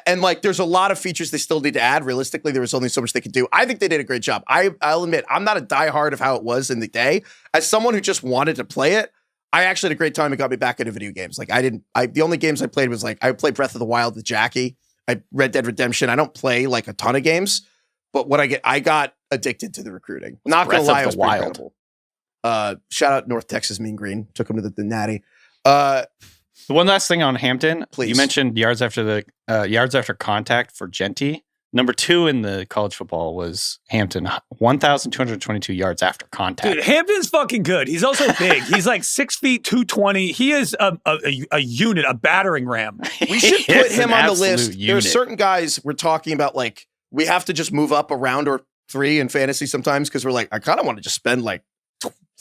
And like, there's a lot of features they still need to add. Realistically, there was only so much they could do. I think they did a great job. I'll admit, I'm not a diehard of how it was in the day. As someone who just wanted to play it, I actually had a great time. It got me back into video games. Like the only games I played was like, I played Breath of the Wild with Jackie. I Red Dead Redemption. I don't play like a ton of games, but I got addicted to the recruiting. Not going to lie, it was pretty incredible. Shout out North Texas Mean Green. Took him to the Natty. One last thing on Hampton. Please. You mentioned yards after contact for Jeanty. Number 2 in the college football was Hampton, 1,222 yards after contact. Dude, Hampton's fucking good. He's also big. He's like 6 feet, 220. He is a unit, a battering ram. We should put him on the list. Unit. There are certain guys we're talking about, like, we have to just move up a round or 3 in fantasy sometimes because we're like, I kind of want to just spend like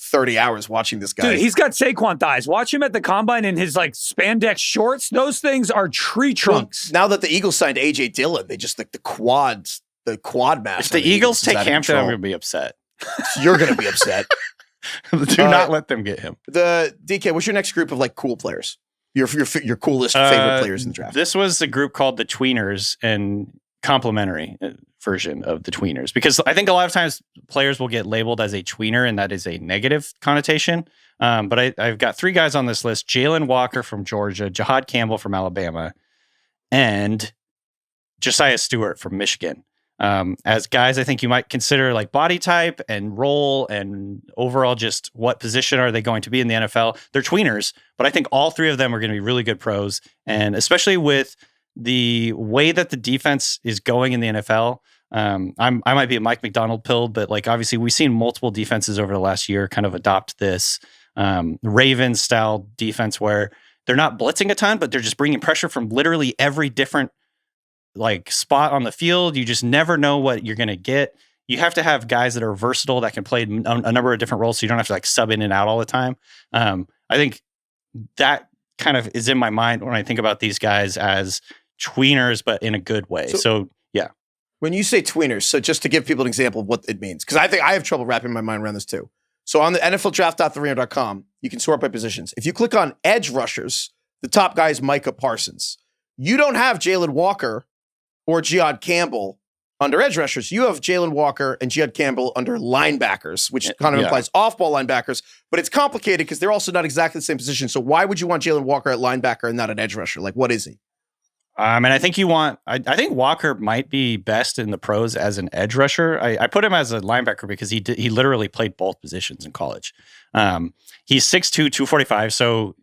30 hours watching this guy. Dude, he's got Saquon thighs. Watch him at the combine in his like spandex shorts. Those things are tree trunks. Well, now that the Eagles signed AJ Dillon, they just like the quad mass. If the Eagles take Hampton, I'm going to be upset. You're going to be upset. Do not let them get him. The DK, what's your next group of like cool players? Your coolest favorite players in the draft? This was a group called the Tweeners and complimentary version of the Tweeners, because I think a lot of times players will get labeled as a tweener and that is a negative connotation. But I've got 3 guys on this list: Jalon Walker from Georgia, Jihaad Campbell from Alabama, and Josaiah Stewart from Michigan. As guys I think you might consider like body type and role and overall just what position are they going to be in the NFL. They're tweeners, but I think all 3 of them are going to be really good pros. And especially with the way that the defense is going in the NFL, I might be a Mike McDonald pill, but like obviously we've seen multiple defenses over the last year kind of adopt this Ravens style defense where they're not blitzing a ton, but they're just bringing pressure from literally every different like spot on the field. You just never know what you're going to get. You have to have guys that are versatile that can play a number of different roles, so you don't have to like sub in and out all the time. I think that kind of is in my mind when I think about these guys as tweeners, but in a good way. So yeah. When you say tweeners, so just to give people an example of what it means, because I think I have trouble wrapping my mind around this too. So on the NFLDraft.TreVeyon.com, you can sort by positions. If you click on edge rushers, the top guy is Micah Parsons. You don't have Jalon Walker or Jihaad Campbell under edge rushers. You have Jalon Walker and Jihaad Campbell under linebackers, which kind of implies off-ball linebackers, but it's complicated because they're also not exactly the same position. So why would you want Jalon Walker at linebacker and not an edge rusher? Like, what is he? And I think I think Walker might be best in the pros as an edge rusher. I put him as a linebacker because he literally played both positions in college. He's 6'2", 245. So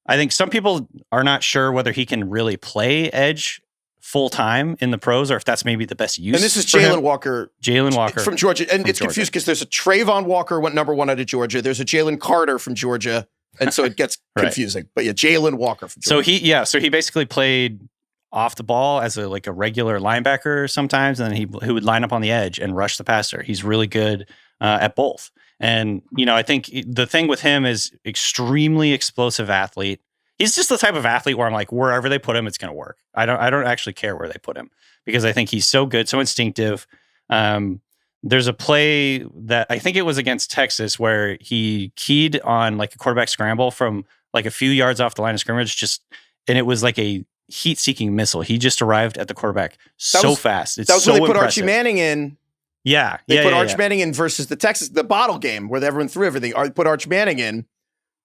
I think some people are not sure whether he can really play edge full time in the pros or if that's maybe the best use. And this is Jalon Walker. Jalon Walker from Georgia. And it's confused because there's a TreVeyon Walker went number 1 out of Georgia. There's a Jalen Carter from Georgia. And so it gets confusing. But yeah, Jalon Walker from Georgia. So he basically played off the ball as a regular linebacker sometimes, and then he would line up on the edge and rush the passer. He's really good at both. And, I think the thing with him is extremely explosive athlete. He's just the type of athlete where I'm like, wherever they put him, it's going to work. I don't actually care where they put him because I think he's so good, so instinctive. There's a play that I think it was against Texas where he keyed on like a quarterback scramble from like a few yards off the line of scrimmage, and it was like a heat-seeking missile. He just arrived at the quarterback fast. It's that was so when they put impressive. Archie Manning in. Yeah. They put Archie Manning in versus the bottle game where everyone threw everything. Put Archie Manning in,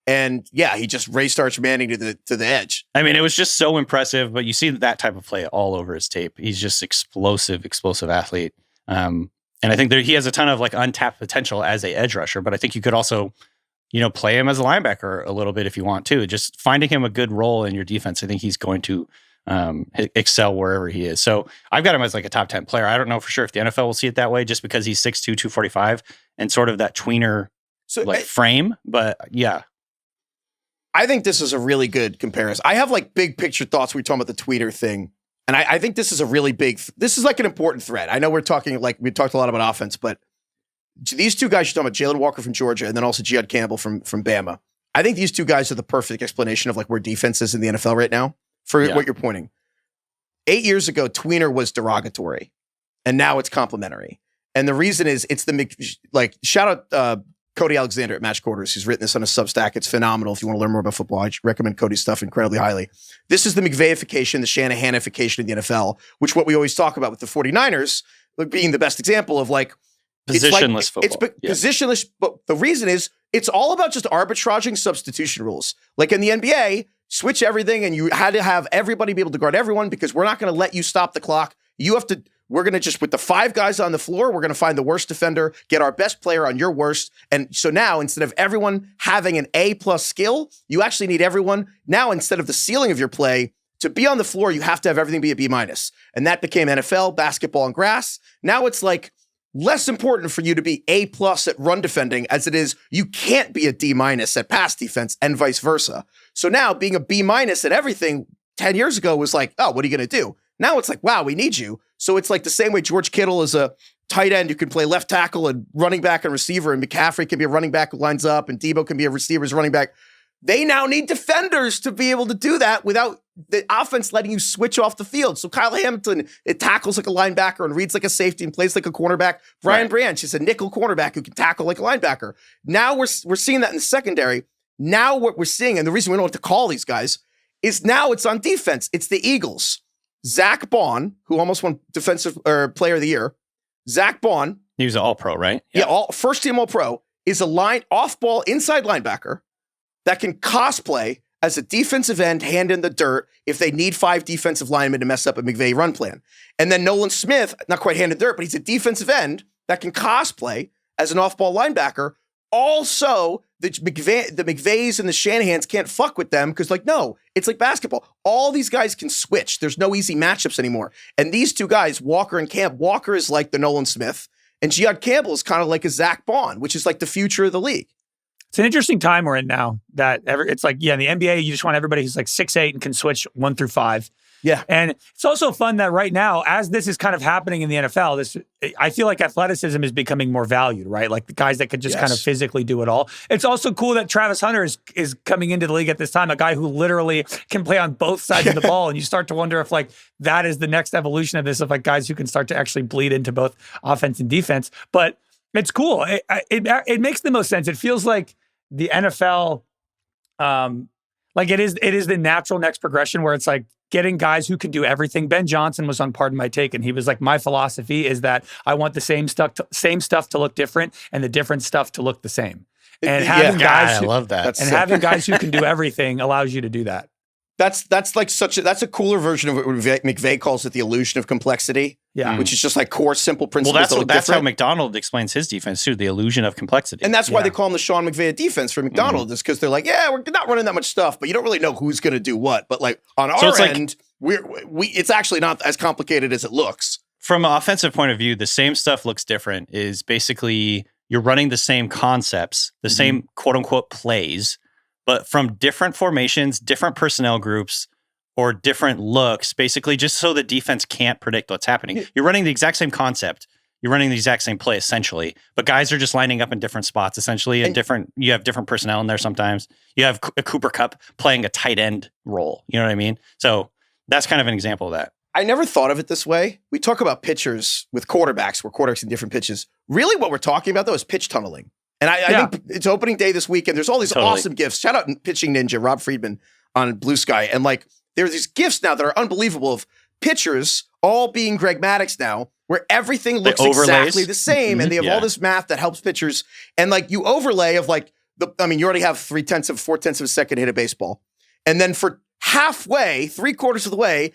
and he just raced Archie Manning to the edge. I mean, it was just so impressive, but you see that type of play all over his tape. He's just explosive athlete. And I think he has a ton of like untapped potential as a edge rusher, but I think you could also play him as a linebacker a little bit if you want to. Just finding him a good role in your defense, I think he's going to excel wherever he is. So I've got him as like a top 10 player. I don't know for sure if the NFL will see it that way just because he's 6'2", 245 and sort of that tweener frame. But yeah. I think this is a really good comparison. I have like big picture thoughts. We're talking about the tweener thing. And I think this is a really this is like an important thread. I know we talked a lot about offense, but these 2 guys you're talking about, Jalon Walker from Georgia and then also Jihaad Campbell from Bama. I think these 2 guys are the perfect explanation of like where defense is in the NFL right now for what you're pointing. 8 years ago, tweener was derogatory and now it's complimentary. And the reason is it's shout out Cody Alexander at Match Quarters, who's written this on a Substack. It's phenomenal. If you want to learn more about football, I recommend Cody's stuff incredibly highly. This is the McVayification, the Shanahanification of the NFL, which what we always talk about with the 49ers being the best example of like positionless football. It's positionless, but the reason is it's all about just arbitraging substitution rules. Like in the NBA, switch everything and you had to have everybody be able to guard everyone because we're not going to let you stop the clock. We're going to just, with the 5 guys on the floor, we're going to find the worst defender, get our best player on your worst. And so now, instead of everyone having an A+ skill, you actually need everyone, now instead of the ceiling of your play, to be on the floor, you have to have everything be a B-. And that became NFL, basketball, and grass. Now it's like less important for you to be A+ at run defending as it is you can't be a D- at pass defense and vice versa. So now being a B- at everything 10 years ago was like, oh, what are you going to do? Now it's like, wow, we need you. So it's like the same way George Kittle is a tight end who can play left tackle and running back and receiver, and McCaffrey can be a running back who lines up, and Debo can be a receiver as running back. They now need defenders to be able to do that without the offense letting you switch off the field. So Kyle Hamilton, it tackles like a linebacker and reads like a safety and plays like a cornerback. Brian Branch is a nickel cornerback who can tackle like a linebacker. Now we're seeing that in the secondary. Now what we're seeing, and the reason we don't have to call these guys, is now it's on defense. It's the Eagles. Zach Bond, who almost won defensive or player of the year. Zach Bond. He was an all-pro, right? Yeah, first team all-pro, is a off-ball inside linebacker that can cosplay as a defensive end, hand in the dirt, if they need 5 defensive linemen to mess up a McVay run plan. And then Nolan Smith, not quite hand in the dirt, but he's a defensive end that can cosplay as an off-ball linebacker. Also, the McVays and the Shanahans can't fuck with them because, like, no, it's like basketball. All these guys can switch. There's no easy matchups anymore. And these 2 guys, Walker and Camp, Walker is like the Nolan Smith, and Jihaad Campbell is kind of like a Zach Bond, which is like the future of the league. It's an interesting time we're in now that it's like, in the NBA, you just want everybody who's like 6'8" and can switch 1 through 5. Yeah. And it's also fun that right now, as this is kind of happening in the NFL, I feel like athleticism is becoming more valued, right? Like the guys that could just kind of physically do it all. It's also cool that Travis Hunter is coming into the league at this time, a guy who literally can play on both sides of the ball. And you start to wonder if like that is the next evolution of this, of like guys who can start to actually bleed into both offense and defense. But it's cool. It makes the most sense. It feels like the NFL, like it is the natural next progression where it's like getting guys who can do everything. Ben Johnson was on Pardon My Take, and he was like, my philosophy is that I want the same stuff to look different and the different stuff to look the same. And having guys, I love that. And having guys who can do everything allows you to do that. That's like that's a cooler version of what McVay calls it, the illusion of complexity. Yeah. Which is just like core simple principles. Well, that's how McDonald explains his defense too, the illusion of complexity. And that's why they call him the Sean McVay defense for McDonald, is because they're like, yeah, we're not running that much stuff, but you don't really know who's going to do what. But like on our end, it's actually not as complicated as it looks. From an offensive point of view, the same stuff looks different is basically you're running the same concepts, the same quote unquote plays, but from different formations, different personnel groups, or different looks, basically just so the defense can't predict what's happening. You're running the exact same concept. You're running the exact same play, essentially. But guys are just lining up in different spots, essentially. And you have different personnel in there sometimes. You have a Cooper Kupp playing a tight end role. You know what I mean? So that's kind of an example of that. I never thought of it this way. We talk about pitchers with quarterbacks, where quarterbacks in different pitches. Really what we're talking about, though, is pitch tunneling. And I think it's opening day this weekend. There's all these awesome gifts. Shout out Pitching Ninja, Rob Friedman on Blue Sky. And like, there's these gifts now that are unbelievable of pitchers all being Greg Maddux now, where everything looks exactly the same. And they have all this math that helps pitchers. And like you overlay of like, you already have 4/10 of a second hit a baseball. And then for halfway, 3/4 of the way,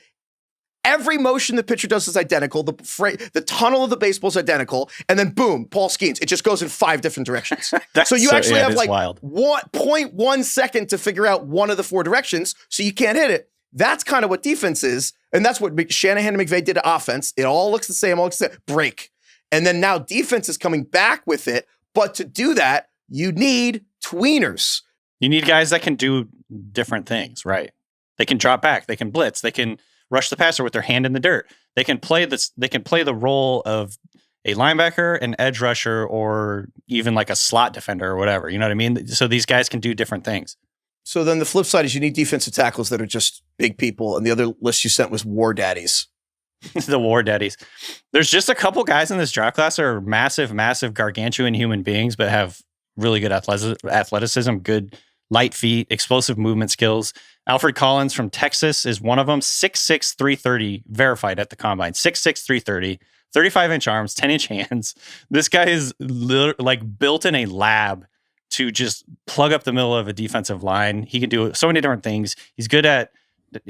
every motion the pitcher does is identical. The tunnel of the baseball is identical. And then boom, Paul Skeens. It just goes in 5 different directions. So you actually have like 0.1 second to figure out one of the 4 directions. So you can't hit it. That's kind of what defense is. And that's what Shanahan and McVay did to offense. It all looks the same. Break. And then now defense is coming back with it. But to do that, you need tweeners. You need guys that can do different things, right? They can drop back. They can blitz. They can rush the passer with their hand in the dirt. They can play this. They can play the role of a linebacker, an edge rusher, or even like a slot defender or whatever. You know what I mean? So these guys can do different things. So then the flip side is you need defensive tackles that are just big people. And the other list you sent was war daddies. The war daddies. There's just a couple guys in this draft class that are massive, massive, gargantuan human beings, but have really good athleticism, good light feet, explosive movement skills. Alfred Collins from Texas is one of them. 6'6", 330, verified at the combine. 6'6", 330, 35-inch arms, 10-inch hands. This guy is like built in a lab to just plug up the middle of a defensive line. He can do so many different things. He's good at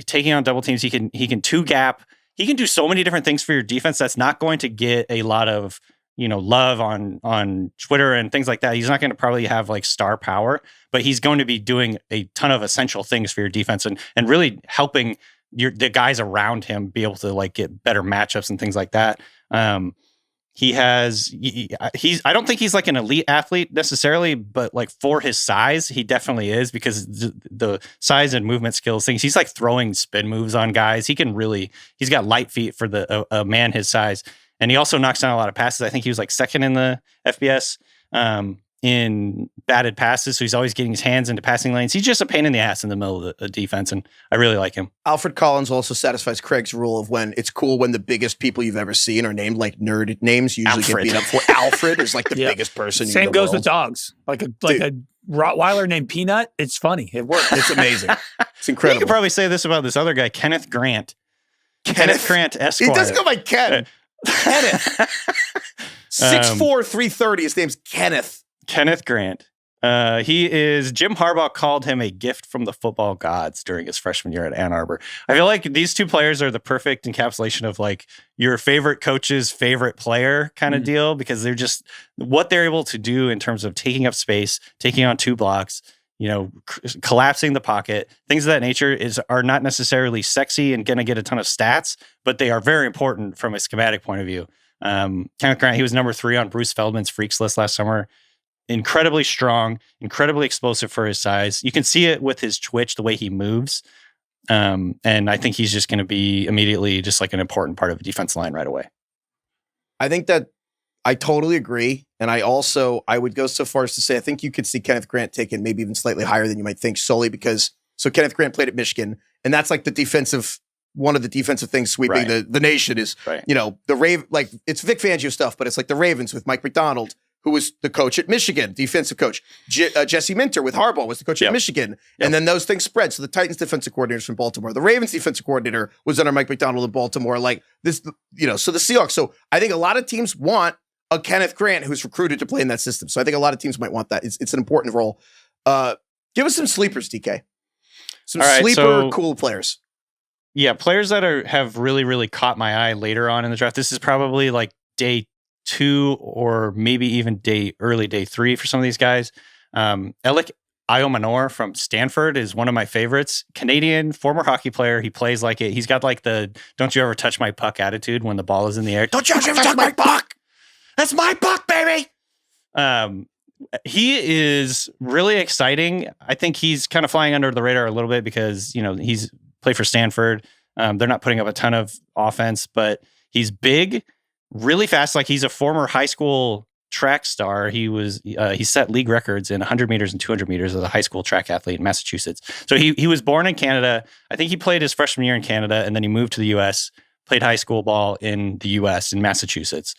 taking on double teams. He can two gap. He can do so many different things for your defense that's not going to get a lot of, love on Twitter and things like that. He's not going to probably have like star power, but he's going to be doing a ton of essential things for your defense and really helping the guys around him be able to like get better matchups and things like that. I don't think he's like an elite athlete necessarily, but like for his size, he definitely is, because the size and movement skills things. He's like throwing spin moves on guys. He's got light feet for a man his size. And he also knocks down a lot of passes. I think he was like second in the FBS in batted passes. So he's always getting his hands into passing lanes. He's just a pain in the ass in the middle of the defense. And I really like him. Alfred Collins also satisfies Craig's rule of when it's cool when the biggest people you've ever seen are named like nerd names. Usually Alfred. Get beat up for. Alfred is like the biggest person. Same in the goes world. with dogs. Like a Rottweiler named Peanut. It's funny. It works. It's amazing. It's incredible. You could probably say this about this other guy, Kenneth Grant. Kenneth Grant Esquire. He does go by Ken. Kenneth. 6'4", 330. His name's Kenneth. Kenneth Grant. Jim Harbaugh called him a gift from the football gods during his freshman year at Ann Arbor. I feel like these two players are the perfect encapsulation of like your favorite coach's favorite player kind of deal, because they're just what they're able to do in terms of taking up space, taking on two blocks, collapsing the pocket, things of that nature are not necessarily sexy and going to get a ton of stats, but they are very important from a schematic point of view. Kenneth Grant, he was number 3 on Bruce Feldman's Freaks list last summer. Incredibly strong, incredibly explosive for his size. You can see it with his twitch, the way he moves. And I think he's just going to be immediately just like an important part of the defense line right away. I think that I totally agree. And I would go so far as to say, I think you could see Kenneth Grant taken maybe even slightly higher than you might think, solely because, Kenneth Grant played at Michigan, and that's like one of the defensive things sweeping the nation is, the Raven, like it's Vic Fangio stuff, but it's like the Ravens with Mike McDonald, who was the coach at Michigan, defensive coach. Jesse Minter with Harbaugh was the coach at Michigan. And then those things spread. So the Titans defensive coordinator is from Baltimore. The Ravens defensive coordinator was under Mike McDonald in Baltimore. Like this, so the Seahawks. So I think a lot of teams want a Kenneth Grant who's recruited to play in that system. So I think a lot of teams might want that. It's an important role. Give us some sleepers, DK. Some cool players. Yeah, players that have really, really caught my eye later on in the draft. This is probably like day 2 or maybe even early day 3 for some of these guys. Elic Ayomanor from Stanford is one of my favorites. Canadian, former hockey player. He plays like it. He's got like the "don't you ever touch my puck" attitude when the ball is in the air. Don't you ever touch my puck? That's my puck, baby. He is really exciting. I think he's kind of flying under the radar a little bit because, he's played for Stanford. They're not putting up a ton of offense, but he's big, really fast. Like he's a former high school track star. He set league records in 100 meters and 200 meters as a high school track athlete in Massachusetts. So he was born in Canada. I think he played his freshman year in Canada, and then he moved to the U.S., played high school ball in the U.S. in Massachusetts.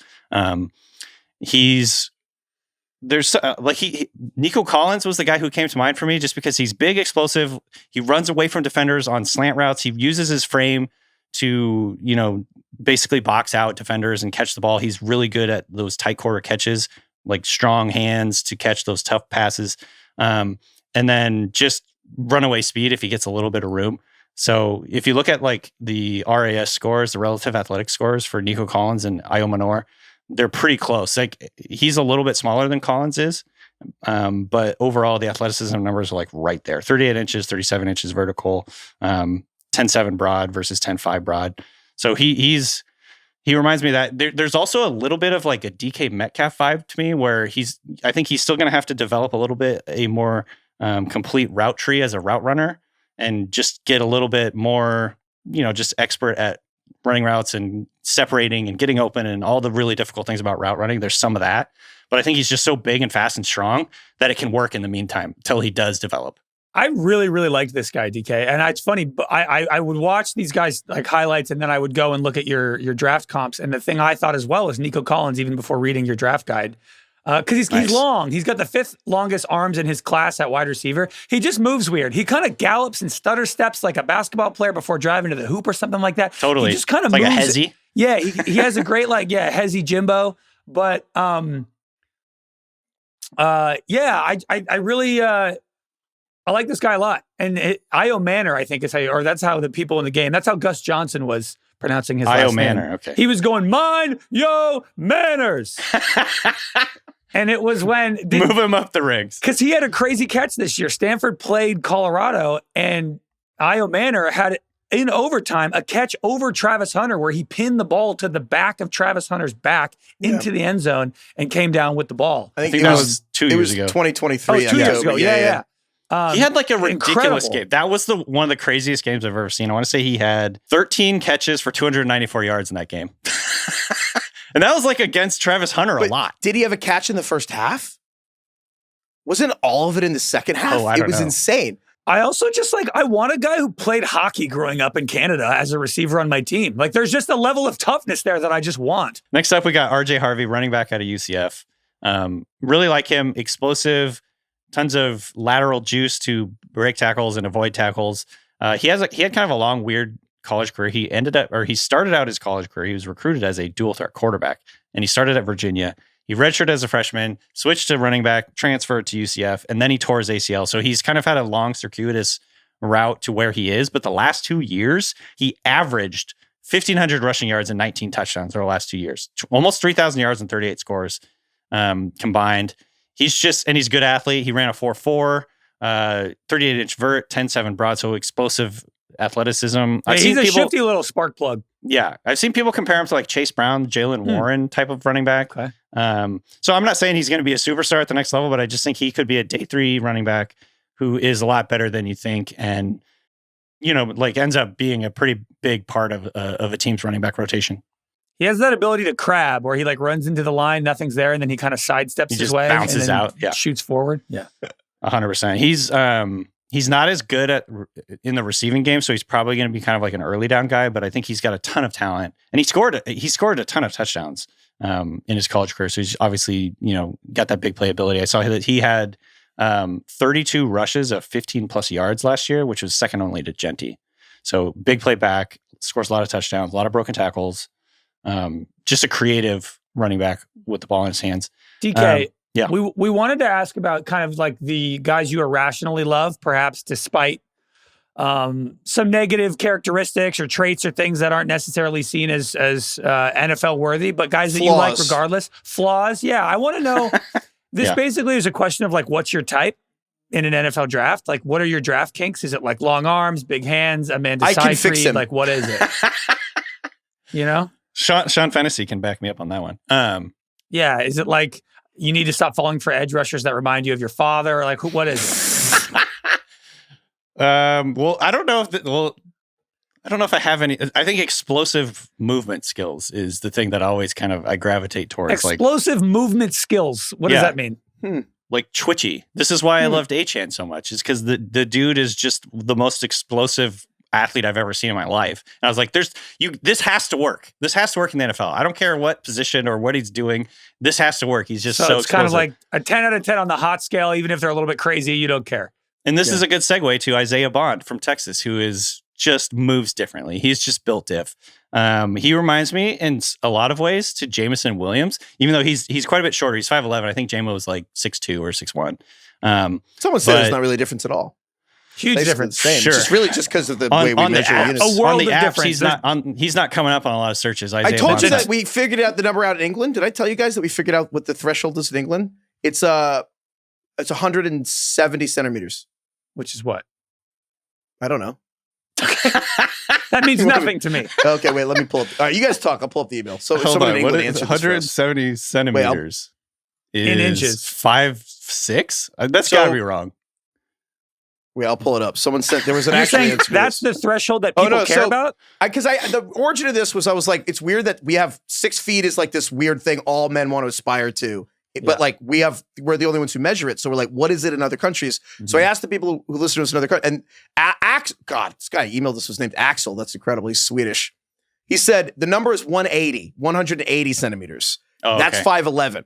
Nico Collins was the guy who came to mind for me just because he's big, explosive. He runs away from defenders on slant routes. He uses his frame to, basically box out defenders and catch the ball. He's really good at those tight quarter catches, like strong hands to catch those tough passes. And then just runaway speed if he gets a little bit of room. So if you look at like the RAS scores, the relative athletic scores for Nico Collins and Ayomanor, they're pretty close. Like he's a little bit smaller than Collins is, but overall the athleticism numbers are like right there. 38 inches, 37 inches vertical, 10.7 broad versus 10.5 broad. So he reminds me that there's also a little bit of like a DK Metcalf vibe to me, where I think he's still going to have to develop a little bit a more complete route tree as a route runner, and just get a little bit more, just expert at running routes and separating and getting open and all the really difficult things about route running. There's some of that, but I think he's just so big and fast and strong that it can work in the meantime until he does develop. I really, really liked this guy, DK. And it's funny, but I would watch these guys like highlights, and then I would go and look at your draft comps. And the thing I thought as well is Nico Collins, even before reading your draft guide, Because he's long. He's got the 5th longest arms in his class at wide receiver. He just moves weird. He kind of gallops and stutter steps like a basketball player before driving to the hoop or something like that. Totally. He just kind of like moves. a hezzy. Yeah, he has a great hezzy Jimbo. But I really I like this guy a lot. And Ayomanor, I think is how or that's how the people in the game. That's how Gus Johnson was pronouncing his last name. Ayomanor, okay. He was going, mind yo manners. And it was when... Move him up the ranks. Because he had a crazy catch this year. Stanford played Colorado, and Ayomanor had, in overtime, a catch over Travis Hunter where he pinned the ball to the back of Travis Hunter's back into the end zone and came down with the ball. I think that was 2 years ago. 2023. 2 years ago, yeah. He had like a ridiculous game. That was one of the craziest games I've ever seen. I want to say he had 13 catches for 294 yards in that game. And that was like against Travis Hunter a lot. Did he have a catch in the first half? Wasn't all of it in the second half? Oh, I don't know. Insane. I also just I want a guy who played hockey growing up in Canada as a receiver on my team. Like there's just a level of toughness there that I just want. Next up, we got RJ Harvey, running back out of UCF. Really like him. Explosive, tons of lateral juice to break tackles and avoid tackles. He had kind of a long, weird college career. He started out his college career. He was recruited as a dual threat quarterback, and he started at Virginia. He redshirted as a freshman, switched to running back, transferred to UCF, and then he tore his ACL. So he's kind of had a long, circuitous route to where he is. But the last 2 years, he averaged 1,500 rushing yards and 19 touchdowns over the last 2 years. Almost 3,000 yards and 38 scores combined. He's a good athlete. He ran a 4.4, 38-inch vert, 10.7 broad, so explosive athleticism. He's a shifty little spark plug. Yeah. I've seen people compare him to like Chase Brown, Jalen Warren type of running back. Okay. So I'm not saying he's going to be a superstar at the next level, but I just think he could be a day 3 running back who is a lot better than you think. And, ends up being a pretty big part of a team's running back rotation. He has that ability to crab where he runs into the line, nothing's there, and then he kind of sidesteps his way. Bounces and out. Yeah. Shoots forward. Yeah. 100%. He's not as good in the receiving game, so he's probably going to be kind of like an early down guy, but I think he's got a ton of talent. And he scored a ton of touchdowns in his college career. So he's obviously, got that big playability. I saw that he had 32 rushes of 15 plus yards last year, which was second only to Jeanty. So big play back, scores a lot of touchdowns, a lot of broken tackles. Just a creative running back with the ball in his hands. DK, yeah. We wanted to ask about kind of like the guys you irrationally love, perhaps despite some negative characteristics or traits or things that aren't necessarily seen as NFL worthy, but guys that you like regardless. Flaws. Yeah. I want to know, this basically is a question of what's your type in an NFL draft? What are your draft kinks? Is it long arms, big hands, Amanda Seyfried? I can fix him. What is it? Sean Fantasy can back me up on that one. Yeah. Is it you need to stop falling for edge rushers that remind you of your father? What is it? Well, I don't know if I have any. I think explosive movement skills is the thing that always kind of I gravitate towards. Explosive movement skills. What does that mean? Like twitchy. This is why I loved Achane so much. Is because the dude is just the most explosive athlete I've ever seen in my life. And I was like, this has to work. This has to work in the NFL. I don't care what position or what he's doing. This has to work. He's just so it's explosive. Kind of like a 10 out of 10 on the hot scale. Even if they're a little bit crazy, you don't care. And this is a good segue to Isaiah Bond from Texas, who is just moves differently. He's just built diff. He reminds me in a lot of ways to Jameson Williams, even though he's quite a bit shorter. He's 5'11". I think Jamo was 6'2" or 6'1". Someone said there's not really a difference at all. Huge difference. Same. Sure. Just really just because of the way we measure units. A world on the of apps, difference. He's not coming up on a lot of searches. Isaiah I told Bond you that we figured out the number out in England. Did I tell you guys that we figured out what the threshold is in England? It's 170 centimeters. Which is what? I don't know. That means nothing to me. Okay, wait, let me pull up. All right, you guys talk. I'll pull up the email. So hold someone on. in England What is answered 170 centimeters? In inches. 5'6"? That's got to be wrong. Wait, I'll pull it up. Someone said there was an actual answer. That's the threshold that people care about? Because the origin of this was I was like, it's weird that we have 6 feet is this weird thing all men want to aspire to. But we're the only ones who measure it. So we're like, what is it in other countries? Mm-hmm. So I asked the people who listen to us in other countries, and this guy emailed us was named Axel. That's incredible. He's Swedish. He said the number is 180 centimeters. Oh, that's 5'11".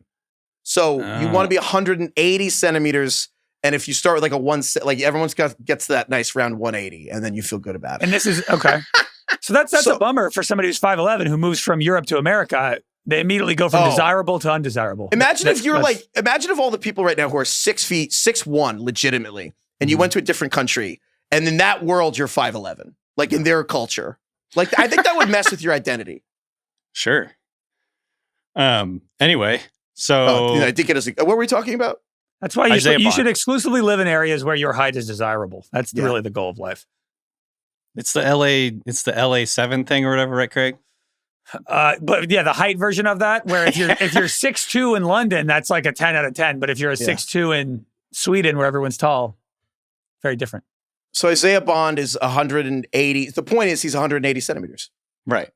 So you want to be 180 centimeters. And if you start with like a everyone's gets that nice round 180, and then you feel good about it. And this is okay. So that's a bummer for somebody who's 5'11" who moves from Europe to America. They immediately go from desirable to undesirable. Imagine if all the people right now who are 6 feet, 6'1", legitimately, and you went to a different country, and in that world you're 5'11", like in their culture. Like I think that would mess with your identity. Sure. Anyway, so I think it is. What were we talking about? That's why you should exclusively live in areas where your height is desirable. That's really the goal of life. It's the LA 7 thing or whatever, right, Craig? But yeah, the height version of that, where if you're 6'2" in London, that's like a 10 out of 10. But if you're a 6'2" in Sweden, where everyone's tall, very different. So Isaiah Bond is 180. The point is he's 180 centimeters. Right.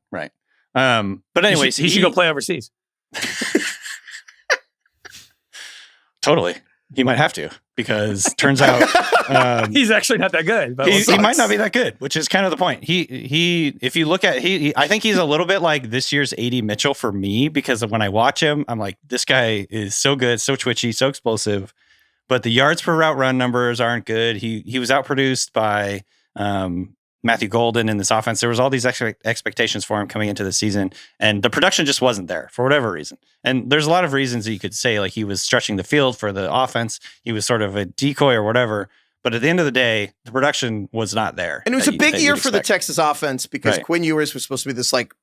But anyways, he should go play overseas. Totally. He might have to, because turns out he's actually not that good. But he might not be that good, which is kind of the point. He if you look at I think he's a little bit like this year's AD Mitchell for me, because when I watch him, I'm like, this guy is so good, so twitchy, so explosive, but the yards per route run numbers aren't good. He was outproduced by Matthew Golden in this offense. There was all these expectations for him coming into the season, and the production just wasn't there for whatever reason. And there's a lot of reasons that you could say, like, he was stretching the field for the offense. He was sort of a decoy or whatever. But at the end of the day, the production was not there. And it was a big year for the Texas offense because Quinn Ewers was supposed to be this, like,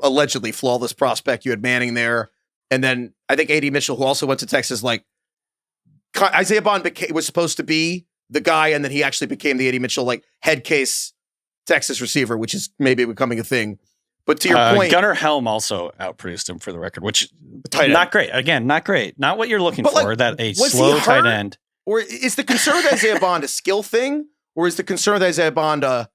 allegedly flawless prospect. You had Manning there. And then I think A.D. Mitchell, who also went to Texas, like, Isaiah Bond was supposed to be the guy, and then he actually became the A.D. Mitchell, like, head case Texas receiver, which is maybe becoming a thing. But to your point, Gunnar Helm also outproduced him for the record, which not great. Again, not great. Not what you're looking for. Like, that a slow tight end. Or is the concern with Isaiah Bond a skill thing, or is the concern with Isaiah Bond a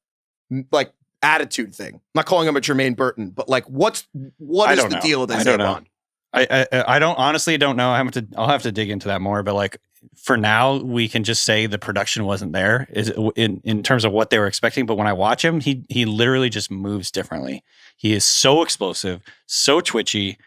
like attitude thing? I'm not calling him a Jermaine Burton, but like what is the deal with Isaiah Bond? I honestly don't know. I'll have to dig into that more. But like for now, we can just say the production wasn't there in terms of what they were expecting. But when I watch him, he literally just moves differently. He is so explosive, so twitchy,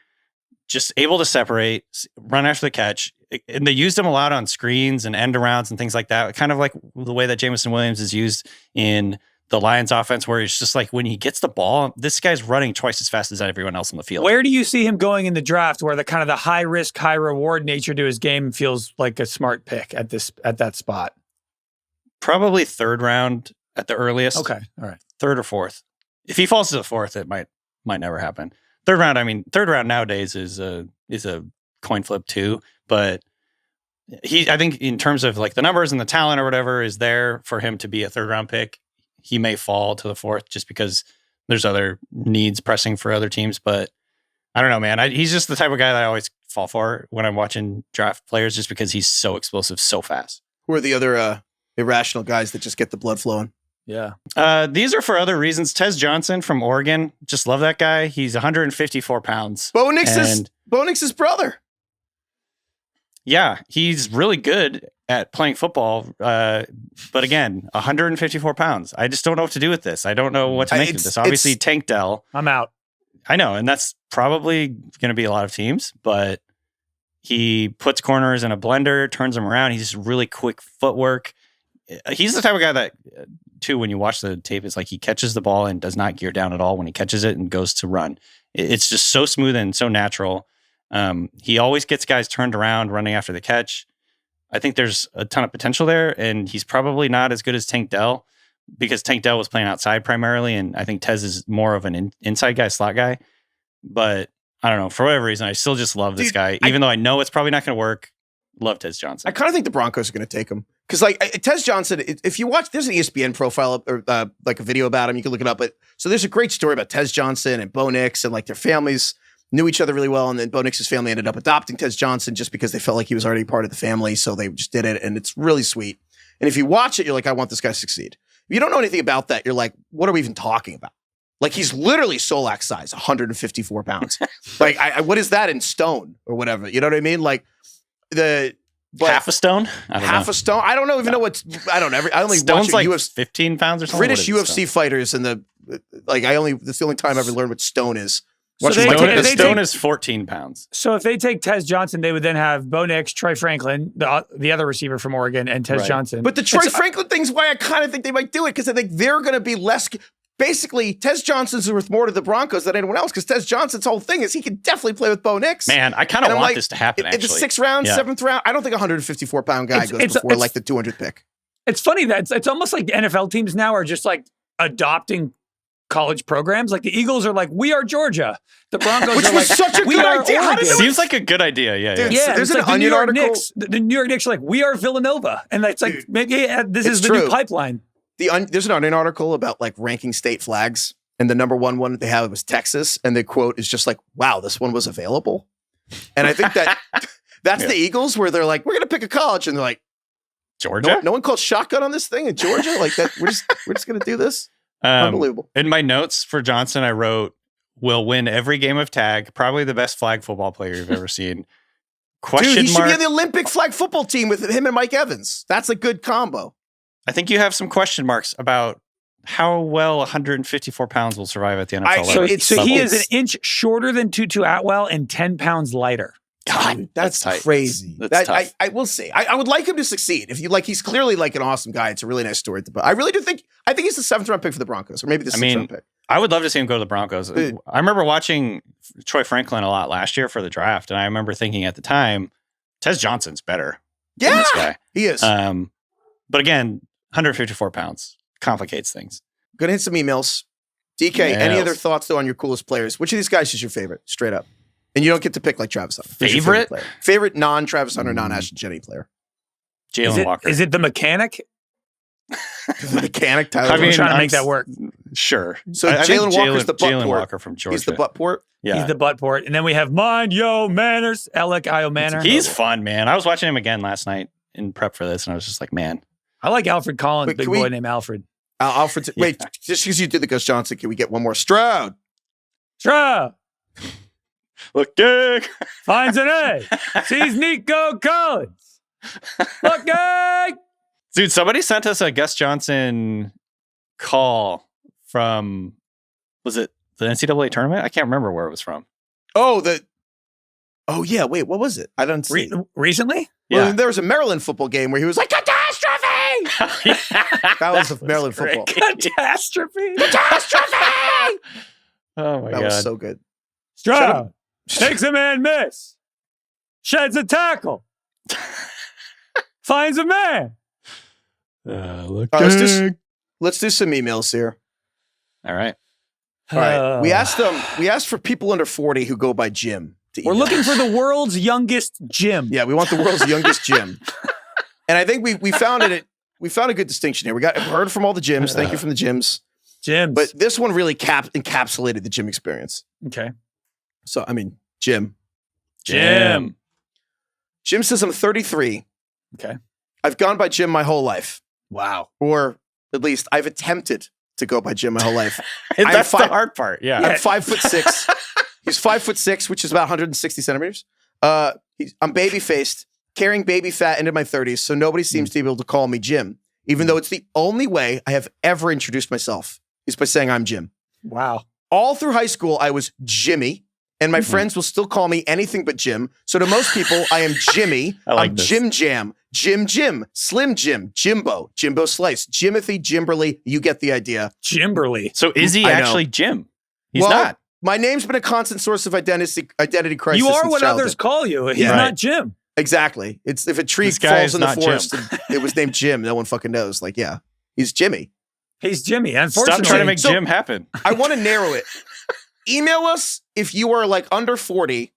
just able to separate, run after the catch. And they used him a lot on screens and end arounds and things like that. Kind of like the way that Jameson Williams is used in the Lions offense, where it's just like when he gets the ball, this guy's running twice as fast as everyone else on the field. Where do you see him going in the draft, where the kind of the high risk, high reward nature to his game feels like a smart pick at that spot? Probably third round at the earliest. Okay. All right. Third or fourth. If he falls to the fourth, it might never happen. Third round nowadays is a coin flip too, but I think in terms of like the numbers and the talent or whatever is there for him to be a third round pick. He may fall to the fourth just because there's other needs pressing for other teams. But I don't know, man. He's just the type of guy that I always fall for when I'm watching draft players, just because he's so explosive, so fast. Who are the other irrational guys that just get the blood flowing? Yeah. These are for other reasons. Tez Johnson from Oregon. Just love that guy. He's 154 pounds. Bo Nix's brother. Yeah, he's really good at playing football. But again, 154 pounds. I just don't know what to do with this. I don't know what to make of this. Obviously, Tank Dell. I'm out. I know, and that's probably going to be a lot of teams, but he puts corners in a blender, turns them around. He's just really quick footwork. He's the type of guy that, too, when you watch the tape, it's like he catches the ball and does not gear down at all when he catches it and goes to run. It's just so smooth and so natural. He always gets guys turned around running after the catch. I think there's a ton of potential there, and he's probably not as good as Tank Dell because Tank Dell was playing outside primarily, and I think Tez is more of an inside guy, slot guy. But I don't know, for whatever reason, I still just love this guy, even though I know it's probably not going to work. Love Tez Johnson. I kind of think the Broncos are going to take him because, like, Tez Johnson. If you watch, there's an ESPN profile or like a video about him. You can look it up. But so there's a great story about Tez Johnson and Bo Nix, and like their families knew each other really well, and then Bo Nix's family ended up adopting Tez Johnson just because they felt like he was already part of the family, so they just did it, and it's really sweet. And if you watch it, you're like, I want this guy to succeed. If you don't know anything about that, you're like, what are we even talking about? Like, he's literally Solak size, 154 pounds. Like, what is that in stone or whatever? You know what I mean? Like, half a stone? A stone? I don't even know what's, I don't know. I only Stone's watch like UFC, 15 pounds or something. British UFC fighters and that's the only time I ever learned what stone is. So the stone is 14 pounds. So if they take Tez Johnson, they would then have Bo Nix, Troy Franklin, the other receiver from Oregon, and Tez Johnson. But the Troy Franklin thing's why I kind of think they might do it, because I think they're going to be less. Basically, Tez Johnson's worth more to the Broncos than anyone else, because Tez Johnson's whole thing is he can definitely play with Bo Nix. Man, I kind of want this to happen, in the 6th round, 7th round, I don't think a 154-pound guy goes before like the 200th pick. It's funny that it's almost like the NFL teams now are just like adopting college programs. Like the Eagles are like, we are Georgia. The Broncos are like, such a we good are idea. Oregon. Seems like a good idea. Yeah. Dude, yeah. There's an like Onion article. The New York Knicks are like, we are Villanova. And it's like, maybe this is the new pipeline. There's an Onion article about like ranking state flags. And the number one they have was Texas. And the quote is just like, wow, this one was available. And I think that's the Eagles, where they're like, we're going to pick a college. And they're like, Georgia? No one called shotgun on this thing in Georgia? Like that, we're just going to do this? Unbelievable. In my notes for Johnson, I wrote, will win every game of tag, probably the best flag football player you've ever seen. Dude, he should be on the Olympic flag football team with him and Mike Evans. That's a good combo. I think you have some question marks about how well 154 pounds will survive at the NFL level. So he is an inch shorter than Tutu Atwell and 10 pounds lighter. God, that's tight. crazy. That's tough. I will say, I would like him to succeed. If you like, he's clearly like an awesome guy. It's a really nice story. But I really do think he's the 7th round pick for the Broncos, or maybe the 6th round pick. I would love to see him go to the Broncos. I remember watching Troy Franklin a lot last year for the draft, and I remember thinking at the time, Tez Johnson's better than this guy. He is. But again, 154 pounds complicates things. Gonna hit some emails. DK, any other thoughts though on your coolest players? Which of these guys is your favorite? Straight up. And you don't get to pick like Travis Hunter. Favorite? Favorite non-Travis Hunter, non-Ashton Jeanty player. Jalen Walker. Is it the mechanic? The mechanic, Tyler. I'm trying to make that work. Sure. So Jalen Walker's the butt Jalen port. Walker from Georgia. He's the butt port. Yeah. He's the butt port. And then we have Mind Yo Manners, Elic Ayomanor. He's fun, man. I was watching him again last night in prep for this, and I was just like, man. I like Alfred Collins, big boy named Alfred. Alfred. Wait, just because you did the Gus Johnson, can we get one more? Stroud. Look good. Finds an A. Sees Nico Collins. Look good. Dude, somebody sent us a Gus Johnson call from, was it the NCAA tournament? I can't remember where it was from. Oh, yeah. Wait, what was it? I don't see. Recently? Well, there was a Maryland football game where he was like, catastrophe! That was a Maryland football. Catastrophe! Oh, my God. That was so good. Stroud takes a man miss. Sheds a tackle. Finds a man. Let's do some emails here. All right. All right. We asked for people under 40 who go by Jim. We're looking for the world's youngest Jim. Yeah, we want the world's youngest Jim. And I think we found it. We found a good distinction here. We heard from all the Jims. Thank you from the Jims. But this one really encapsulated the Jim experience. Okay. So, I mean, Jim. Jim says, I'm 33. Okay. I've gone by Jim my whole life. Wow. Or at least I've attempted to go by Jim my whole life. That's the hard part. Yeah. I'm 5'6". He's 5'6", which is about 160 centimeters. I'm baby-faced, carrying baby fat into my 30s, so nobody seems to be able to call me Jim, even though it's the only way I have ever introduced myself is by saying I'm Jim. Wow. All through high school, I was Jimmy, and my friends will still call me anything but Jim. So to most people, I am Jimmy. I'm Jim Jam, Jim, Slim Jim, Jimbo, Jimbo Slice, Jimothy, Jimberly. You get the idea. Jimberly. So is he actually Jim? He's not. My name's been a constant source of identity crisis. You are what others call you. He's not Jim. Exactly. It's if a tree falls in the forest, and it was named Jim. No one fucking knows. Like, yeah, he's Jimmy. He's Jimmy. Unfortunately, stop trying to make Jim happen. I want to narrow it. Email us if you are like under 40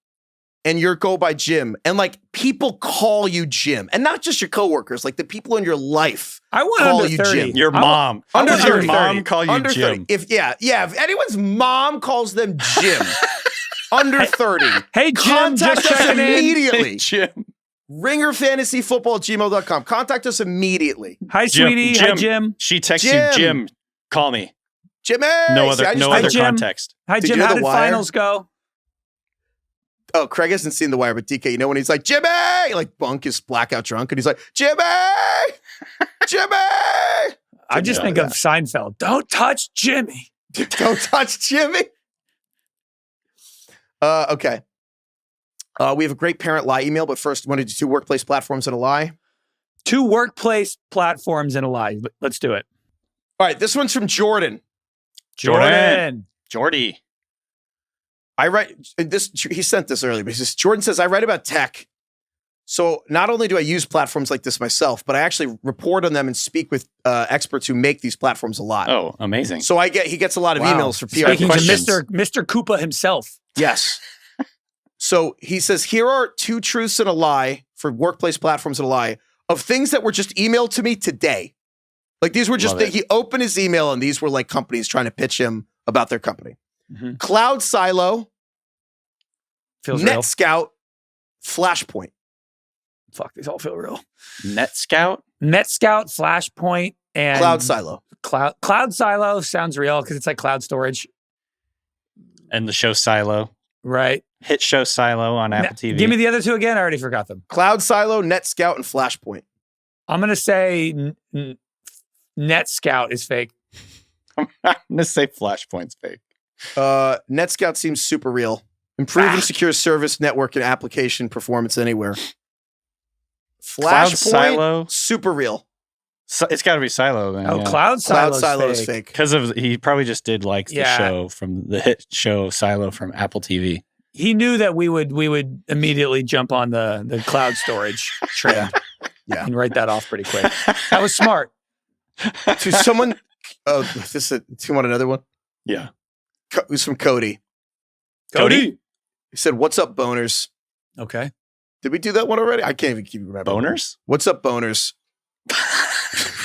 and you go by Jim, and like people call you Jim, and not just your coworkers, like the people in your life. I want call under you 30. Jim. Your mom. Under your 30. mom call you under Jim. 30. If anyone's mom calls them Jim, under 30. Hey Jim, contact just us checking in. immediately. Hey, Jim. ringerfantasyfootball@gmail.com. Contact us immediately. Hi, sweetie. Hi, Jim. She texts you, Jim. Call me. Jimmy. No other Jim. context. Hi, Jim. How did finals go? Oh, Craig hasn't seen The Wire, but DK, you know when he's like, Jimmy! Like Bunk is blackout drunk, and he's like, Jimmy! Jimmy! I just think of Seinfeld. Don't touch Jimmy. Don't touch Jimmy. Okay. We have a great parent lie email, but first, want to do 2 workplace platforms and a lie? 2 workplace platforms and a lie. Let's do it. All right, this one's from Jordan. Jordy. I write this. He sent this earlier, but he says, Jordan says, I write about tech. So not only do I use platforms like this myself, but I actually report on them and speak with experts who make these platforms a lot. Oh, amazing. So he gets a lot of emails for PR Speaking questions. to Mr. Koopa himself. Yes. So he says, here are 2 truths and a lie for workplace platforms and a lie of things that were just emailed to me today. Like these were just, he opened his email and these were like companies trying to pitch him about their company. Mm-hmm. Cloud Silo, feels real. NetScout, Flashpoint. Fuck, these all feel real. NetScout, Flashpoint, and Cloud Silo. Cloud Silo sounds real because it's like cloud storage. And the show Silo. Right. Hit show Silo on Apple TV. Give me the other 2 again. I already forgot them. Cloud Silo, NetScout, and Flashpoint. I'm going to say NetScout is fake. I'm going to say Flashpoint's fake. NetScout seems super real. Improve and secure service, network, and application performance anywhere. Cloud Flashpoint, Silo. super real. So, it's got to be Silo then. Oh, yeah. Cloud Silo is fake. Because he probably just did like the show from the hit show Silo from Apple TV. He knew that we would immediately jump on the cloud storage trend. Yeah. And write that off pretty quick. That was smart. To someone, do you want another one? Yeah. It was from Cody. Cody? He said, what's up, boners? Okay. Did we do that one already? I can't even keep remembering. Boners? What's up, boners?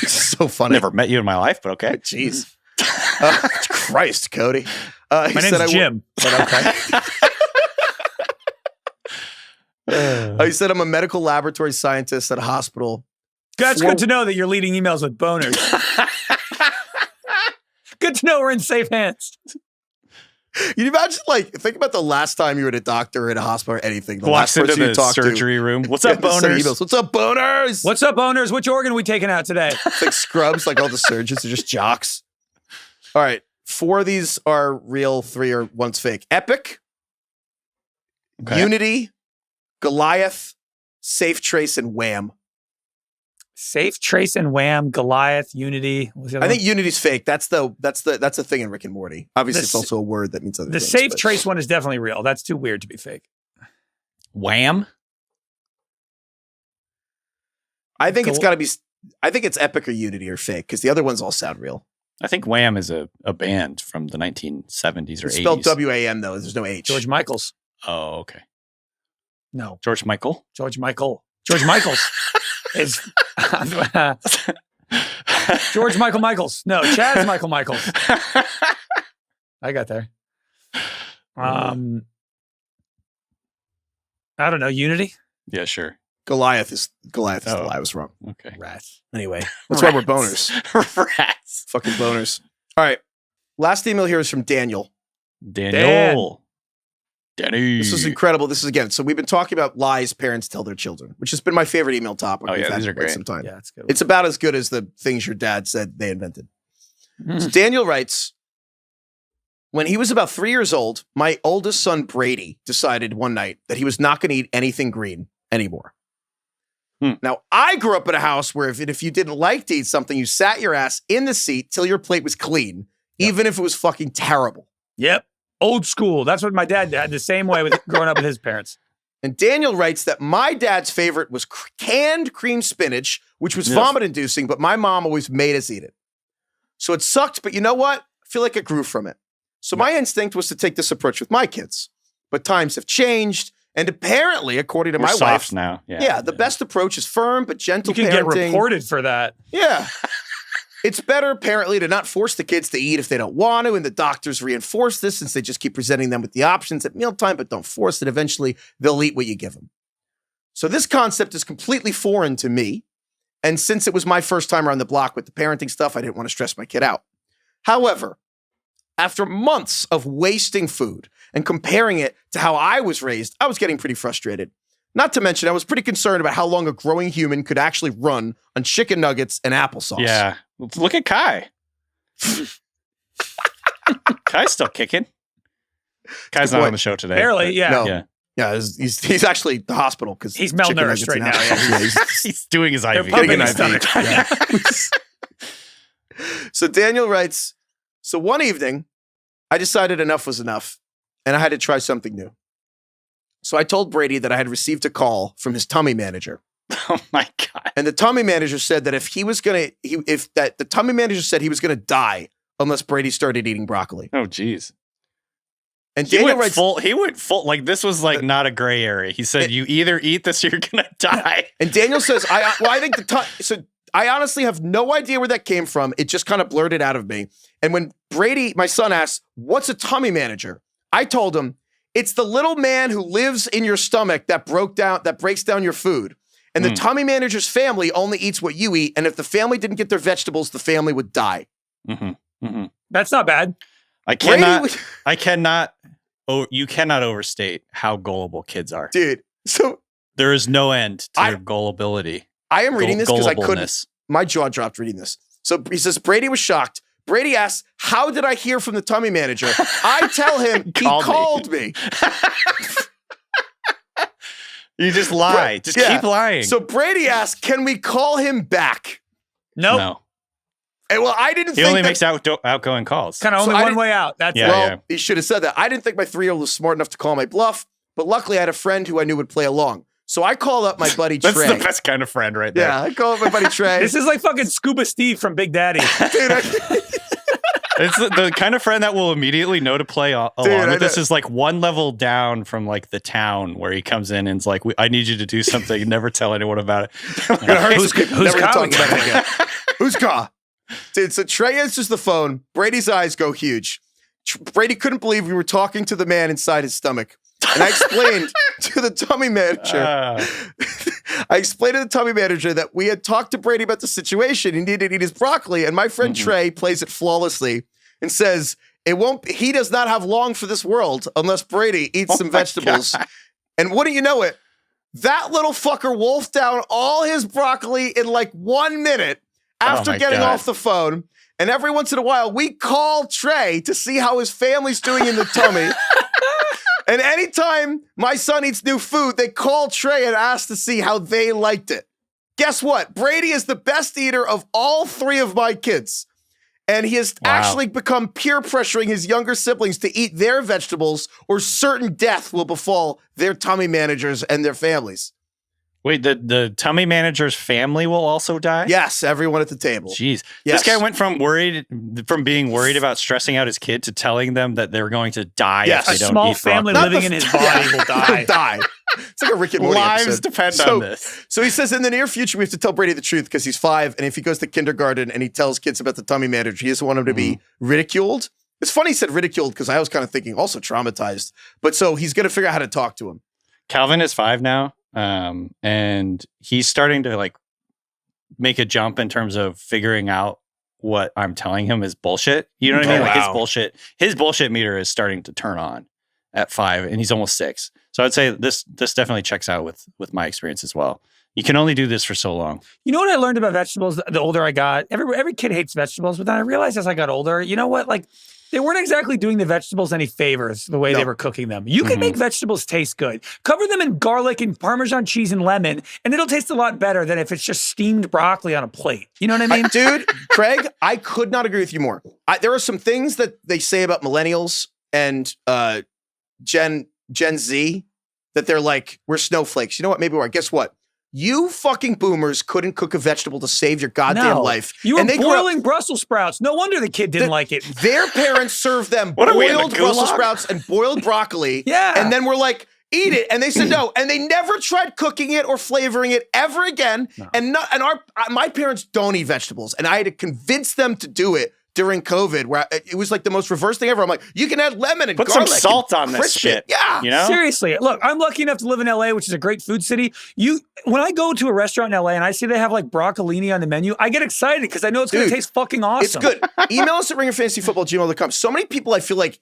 It's so funny. Never met you in my life, but okay. Jeez. Christ, Cody. My name's Jim, but okay. He said, I'm a medical laboratory scientist at a hospital. That's good to know that you're leading emails with boners. Good to know we're in safe hands. You imagine, think about the last time you were at a doctor or at a hospital or anything. The Walks last into person you the talked surgery room. What's up, boners? What's up, boners? What's up, boners? Which organ are we taking out today? It's like scrubs, like all the surgeons are just jocks. All right. 4 of these are real, 3 are one's fake. Epic, Unity, Goliath, Safe Trace, and Wham. Safe Trace and Wham, Goliath, Unity. I think Unity's fake. That's the thing in Rick and Morty. Obviously, it's also a word that means other things. The Safe Trace one is definitely real. That's too weird to be fake. Wham? I think it's got to be. I think it's Epic or Unity or fake because the other ones all sound real. I think Wham is a band from the 1970s or 80s. It's spelled W-A-M though. There's no H. George Michaels. Oh, okay. No. George Michael? George Michaels is George Michaels. No, Chaz Michaels. I got there. I don't know. Unity? Yeah, sure. Goliath is the lie. I was wrong. Okay. Rats. Anyway, that's why we're boners. Rats. Fucking boners. All right. Last email here is from Daniel. Danny. This is incredible. This is again. So we've been talking about lies parents tell their children, which has been my favorite email topic. Oh yeah, these are great. Some time. Yeah, it's good. It's about as good as the things your dad said they invented. So Daniel writes, when he was about 3 years old, my oldest son Brady decided one night that he was not going to eat anything green anymore. Now, I grew up in a house where if you didn't like to eat something, you sat your ass in the seat till your plate was clean, even if it was fucking terrible. Yep. Old school. That's what my dad did the same way with growing up with his parents. And Daniel writes that my dad's favorite was canned cream spinach, which was vomit-inducing, but my mom always made us eat it. So it sucked, but you know what? I feel like it grew from it. So my instinct was to take this approach with my kids. But times have changed, and apparently, according to my wife, now. The best approach is firm but gentle parenting. You can get reported for that. Yeah. It's better, apparently, to not force the kids to eat if they don't want to, and the doctors reinforce this since they just keep presenting them with the options at mealtime, but don't force it. Eventually, they'll eat what you give them. So this concept is completely foreign to me, and since it was my first time around the block with the parenting stuff, I didn't want to stress my kid out. However, after months of wasting food and comparing it to how I was raised, I was getting pretty frustrated. Not to mention, I was pretty concerned about how long a growing human could actually run on chicken nuggets and applesauce. Yeah. Look at Kai. Kai's still kicking. Kai's not on the show today. Barely, yeah. No. Yeah. Yeah, he's actually at the hospital because He's malnourished right now. Yeah. He's doing his IV. pumping his IV. stomach. Yeah. So Daniel writes, so one evening, I decided enough was enough, and I had to try something new. So I told Brady that I had received a call from his tummy manager. Oh my God. And the tummy manager said that the tummy manager said he was going to die unless Brady started eating broccoli. Oh, geez. And He Daniel went writes, full, like this was like not a gray area. He said, you either eat this or you're going to die. and Daniel says, I think so I honestly have no idea where that came from. It just kind of blurted out of me. And when Brady, my son, asked, what's a tummy manager? I told him, it's the little man who lives in your stomach that breaks down your food. And the tummy manager's family only eats what you eat. And if the family didn't get their vegetables, the family would die. Mm-hmm. Mm-hmm. That's not bad. You cannot overstate how gullible kids are. Dude, so there is no end to their gullibility. I am reading this because I couldn't. Gullibleness. My jaw dropped reading this. So he says, Brady was shocked. Brady asks, how did I hear from the tummy manager? I tell him he called me. You just lie. Keep lying. So Brady asks, can we call him back? Nope. No. And well, I didn't He think only makes outgoing calls. Kind of only one way out. That's He should have said that. I didn't think my 3-year-old was smart enough to call my bluff, but luckily I had a friend who I knew would play along. So I called up my buddy Trey. That's the best kind of friend right there. Yeah, I called up my buddy Trey. This is like fucking Scuba Steve from Big Daddy. Dude, It's the kind of friend that will immediately know to play along with this. Is like one level down from like the town where he comes in and it's like, I need you to do something and never tell anyone about it. Who's never Kyle talk about it again. Who's Ka? Dude, so Trey answers the phone. Brady's eyes go huge. Brady couldn't believe we were talking to the man inside his stomach. And I explained to the tummy manager, that we had talked to Brady about the situation. He needed to eat his broccoli. And my friend Trey plays it flawlessly and says, he does not have long for this world unless Brady eats some vegetables. God. And wouldn't you know it, that little fucker wolfed down all his broccoli in like 1 minute after getting off the phone. And every once in a while, we call Trey to see how his family's doing in the tummy. And anytime my son eats new food, they call Trey and ask to see how they liked it. Guess what? Brady is the best eater of all 3 of my kids. And he has actually become peer pressuring his younger siblings to eat their vegetables or certain death will befall their tummy managers and their families. Wait, the tummy manager's family will also die? Yes, everyone at the table. Jeez. Yes. This guy went from being worried about stressing out his kid to telling them that they're going to die if they don't eat small family living in his body will die. It's like a Rick and Morty Lives episode. depend on this. So he says in the near future, we have to tell Brady the truth because he's 5. And if he goes to kindergarten and he tells kids about the tummy manager, he doesn't want him to be ridiculed. It's funny he said ridiculed because I was kind of thinking also traumatized. But so he's going to figure out how to talk to him. Calvin is 5 now. And he's starting to like make a jump in terms of figuring out what I'm telling him is bullshit. You know what I mean? Like his bullshit meter is starting to turn on at 5 and he's almost 6. So I'd say this definitely checks out with my experience as well. You can only do this for so long. You know what I learned about vegetables the older I got? Every kid hates vegetables, but then I realized as I got older, you know what? Like they weren't exactly doing the vegetables any favors the way they were cooking them. You can make vegetables taste good. Cover them in garlic and Parmesan cheese and lemon, and it'll taste a lot better than if it's just steamed broccoli on a plate. You know what I mean? Dude, Craig, I could not agree with you more. There are some things that they say about millennials and Gen Z that they're like, we're snowflakes. You know what? Maybe we're. Guess what? You fucking boomers couldn't cook a vegetable to save your goddamn life. You were boiling Brussels sprouts. No wonder the kid didn't like it. Their parents served them boiled Brussels sprouts and boiled broccoli. And then we're like, eat it. And they said no. And they never tried cooking it or flavoring it ever again. No. And my parents don't eat vegetables. And I had to convince them to do it during COVID, where it was like the most reverse thing ever. I'm like, you can add lemon and put garlic some salt on this shit. Yeah. You know? Seriously. Look, I'm lucky enough to live in LA, which is a great food city. When I go to a restaurant in LA and I see they have like broccolini on the menu, I get excited because I know it's going to taste fucking awesome. It's good. Email us at ringerfantasyfootball@gmail.com. So many people, I feel like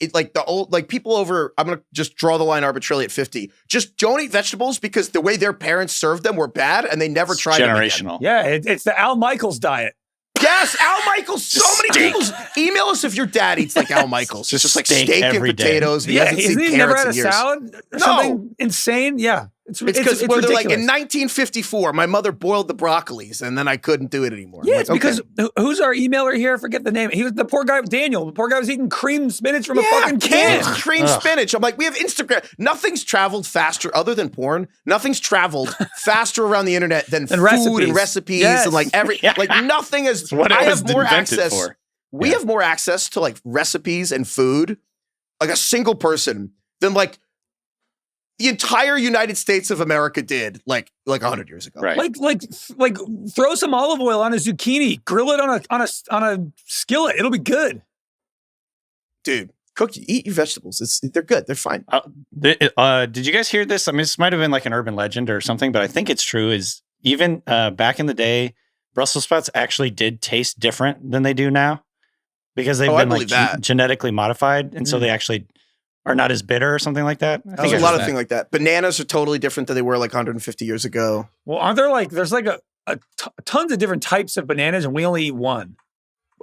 people over, I'm going to just draw the line arbitrarily at 50, just don't eat vegetables because the way their parents served them were bad and they never tried it again. Generational. Yeah, it's the Al Michaels diet. Yes, Al Michaels. So many people email us if your dad eats like Al Michaels. It's just like steak and potatoes. Yeah, isn't he never had a salad or something insane? Yeah. It's because they're like, in 1954, my mother boiled the broccolis, and then I couldn't do it anymore. Yeah, it's because who's our emailer here? I forget the name. He was the poor guy, Daniel. The poor guy was eating cream spinach from a fucking can. Cream spinach. I'm like, we have Instagram. Nothing's traveled faster, other than porn. Nothing's traveled faster around the internet than food and recipes and like like nothing is. It's what I it was have more invented access. for. We have more access to like recipes and food, like a single person, than like the entire United States of America did like 100 years ago. Right. Like throw some olive oil on a zucchini, grill it on a skillet. It'll be good. Dude, eat your vegetables. They're good. They're fine. Did you guys hear this? I mean, this might have been like an urban legend or something, but I think it's true. Is even back in the day, Brussels sprouts actually did taste different than they do now because they've been like genetically modified, and so they actually are not as bitter or something like that. There's a lot of things like that. Bananas are totally different than they were like 150 years ago. Well, aren't there there's like tons of different types of bananas, and we only eat one.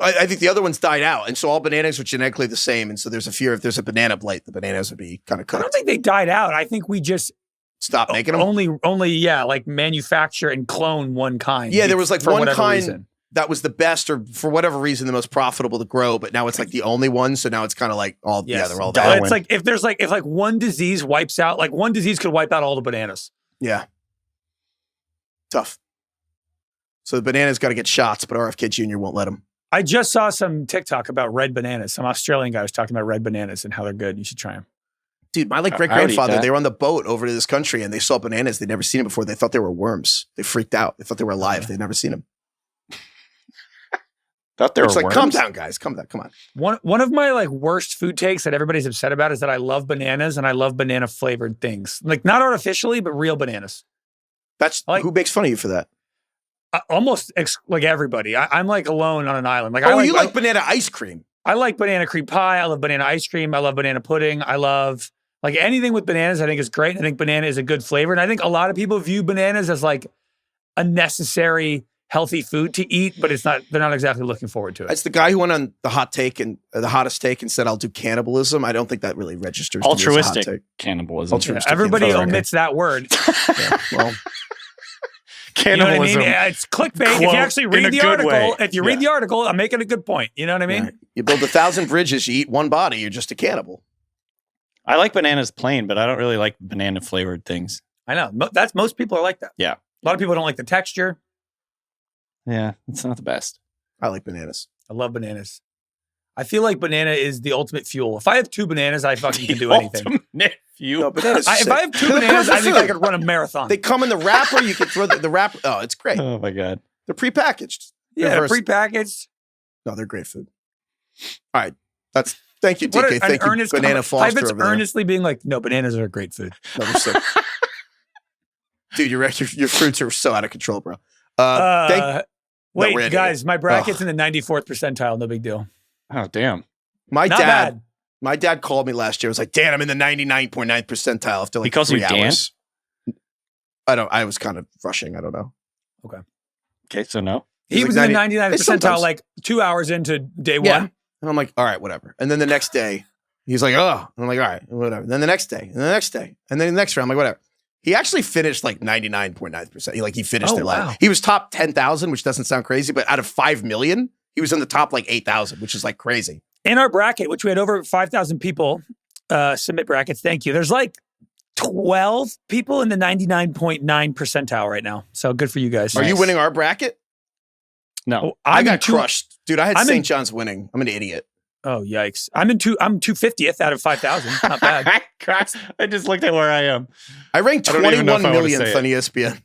I think the other ones died out, and so all bananas are genetically the same, and so there's a fear if there's a banana blight, the bananas would be kind of cooked. I don't think they died out. I think we just stopped making them. Only like manufacture and clone one kind. Yeah, there was like one kind that was the best, or for whatever reason, the most profitable to grow, but now it's like the only one. So now it's kind of like they're all bad. It's like if one disease wipes out, like one disease could wipe out all the bananas. Yeah. Tough. So the bananas got to get shots, but RFK Jr. won't let them. I just saw some TikTok about red bananas. Some Australian guy was talking about red bananas and how they're good. You should try them. Dude, my great-grandfather, they were on the boat over to this country and they saw bananas. They'd never seen them before. They thought they were worms. They freaked out. They thought they were alive. They'd never seen them. Thought they were worms? Calm down, guys. Calm down. Come on. One of my like worst food takes that everybody's upset about is that I love bananas and I love banana flavored things. Like not artificially, but real bananas. Who makes fun of you for that? Almost like everybody. I'm like alone on an island. Like you like banana ice cream. I like banana cream pie. I love banana ice cream. I love banana pudding. I love like anything with bananas. I think is great. I think banana is a good flavor. And I think a lot of people view bananas as like a necessary healthy food to eat, but they're not exactly looking forward to it. It's the guy who went on the hot take and the hottest take and said, I'll do cannibalism. I don't think that really registers. Altruistic cannibalism. Altruistic everybody omits that word. Well, cannibalism. You know what I mean? Yeah, it's clickbait. If you actually read the article, read the article, I'm making a good point. You know what I mean? Yeah. You build 1,000 bridges, you eat one body, you're just a cannibal. I like bananas plain, but I don't really like banana flavored things. I know. Most people are like that. Yeah. A lot of people don't like the texture. Yeah, it's not the best. I like bananas. I love bananas. I feel like banana is the ultimate fuel. If I have 2 bananas, I fucking can do anything. No, bananas if I have 2 bananas, I think I could run a marathon. They come in the wrapper. You can throw the wrapper. Oh, it's great. Oh, my God. They're prepackaged. They're prepackaged. No, they're great food. All right. Thank you, DK. Thank you, Banana Foster. Heifetz earnestly being like, no, bananas are great food. No, they're sick. Dude, your fruits are so out of control, bro. Wait, guys, my bracket's in the 94th percentile. No big deal. Oh, damn. My dad called me last year. I was like, Dan, I'm in the 99.9th percentile after like 3 hours. I was kind of rushing. I don't know. Okay, so no. He was in the 99th percentile like 2 hours into day one. And I'm like, all right, whatever. And then the next day, he's like, oh. And I'm like, all right, whatever. And then the next day, and the next day, and then the next round, I'm like, whatever. He actually finished like 99.9%. He finished it. Wow. He was top 10,000, which doesn't sound crazy, but out of 5 million, he was in the top like 8,000, which is like crazy. In our bracket, which we had over 5,000 people submit brackets. Thank you. There's like 12 people in the 99.9 percentile right now. So good for you guys. Are you winning our bracket? No. I got crushed. Dude, I had St. John's winning. I'm an idiot. Oh, yikes. I'm 250th out of 5,000. Not bad. I just looked at where I am. I ranked 21 millionth on ESPN.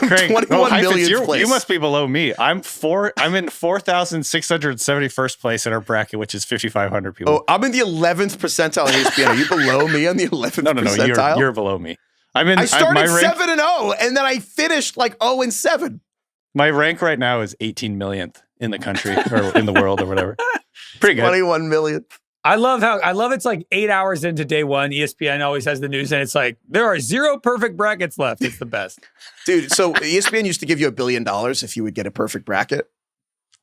Craig, 21 millionth place. You must be below me. I'm in 4,671st place in our bracket, which is 5,500 people. Oh, I'm in the 11th percentile on ESPN. Are you below me on the 11th percentile? No, you're below me. I started 7-0, and then I finished like 0-7. My rank right now is 18 millionth in the country or in the world or whatever. Pretty good. 21 millionth. I love it's like 8 hours into day one. ESPN always has the news, and it's like there are 0 perfect brackets left. It's the best. Dude, so ESPN used to give you $1 billion if you would get a perfect bracket.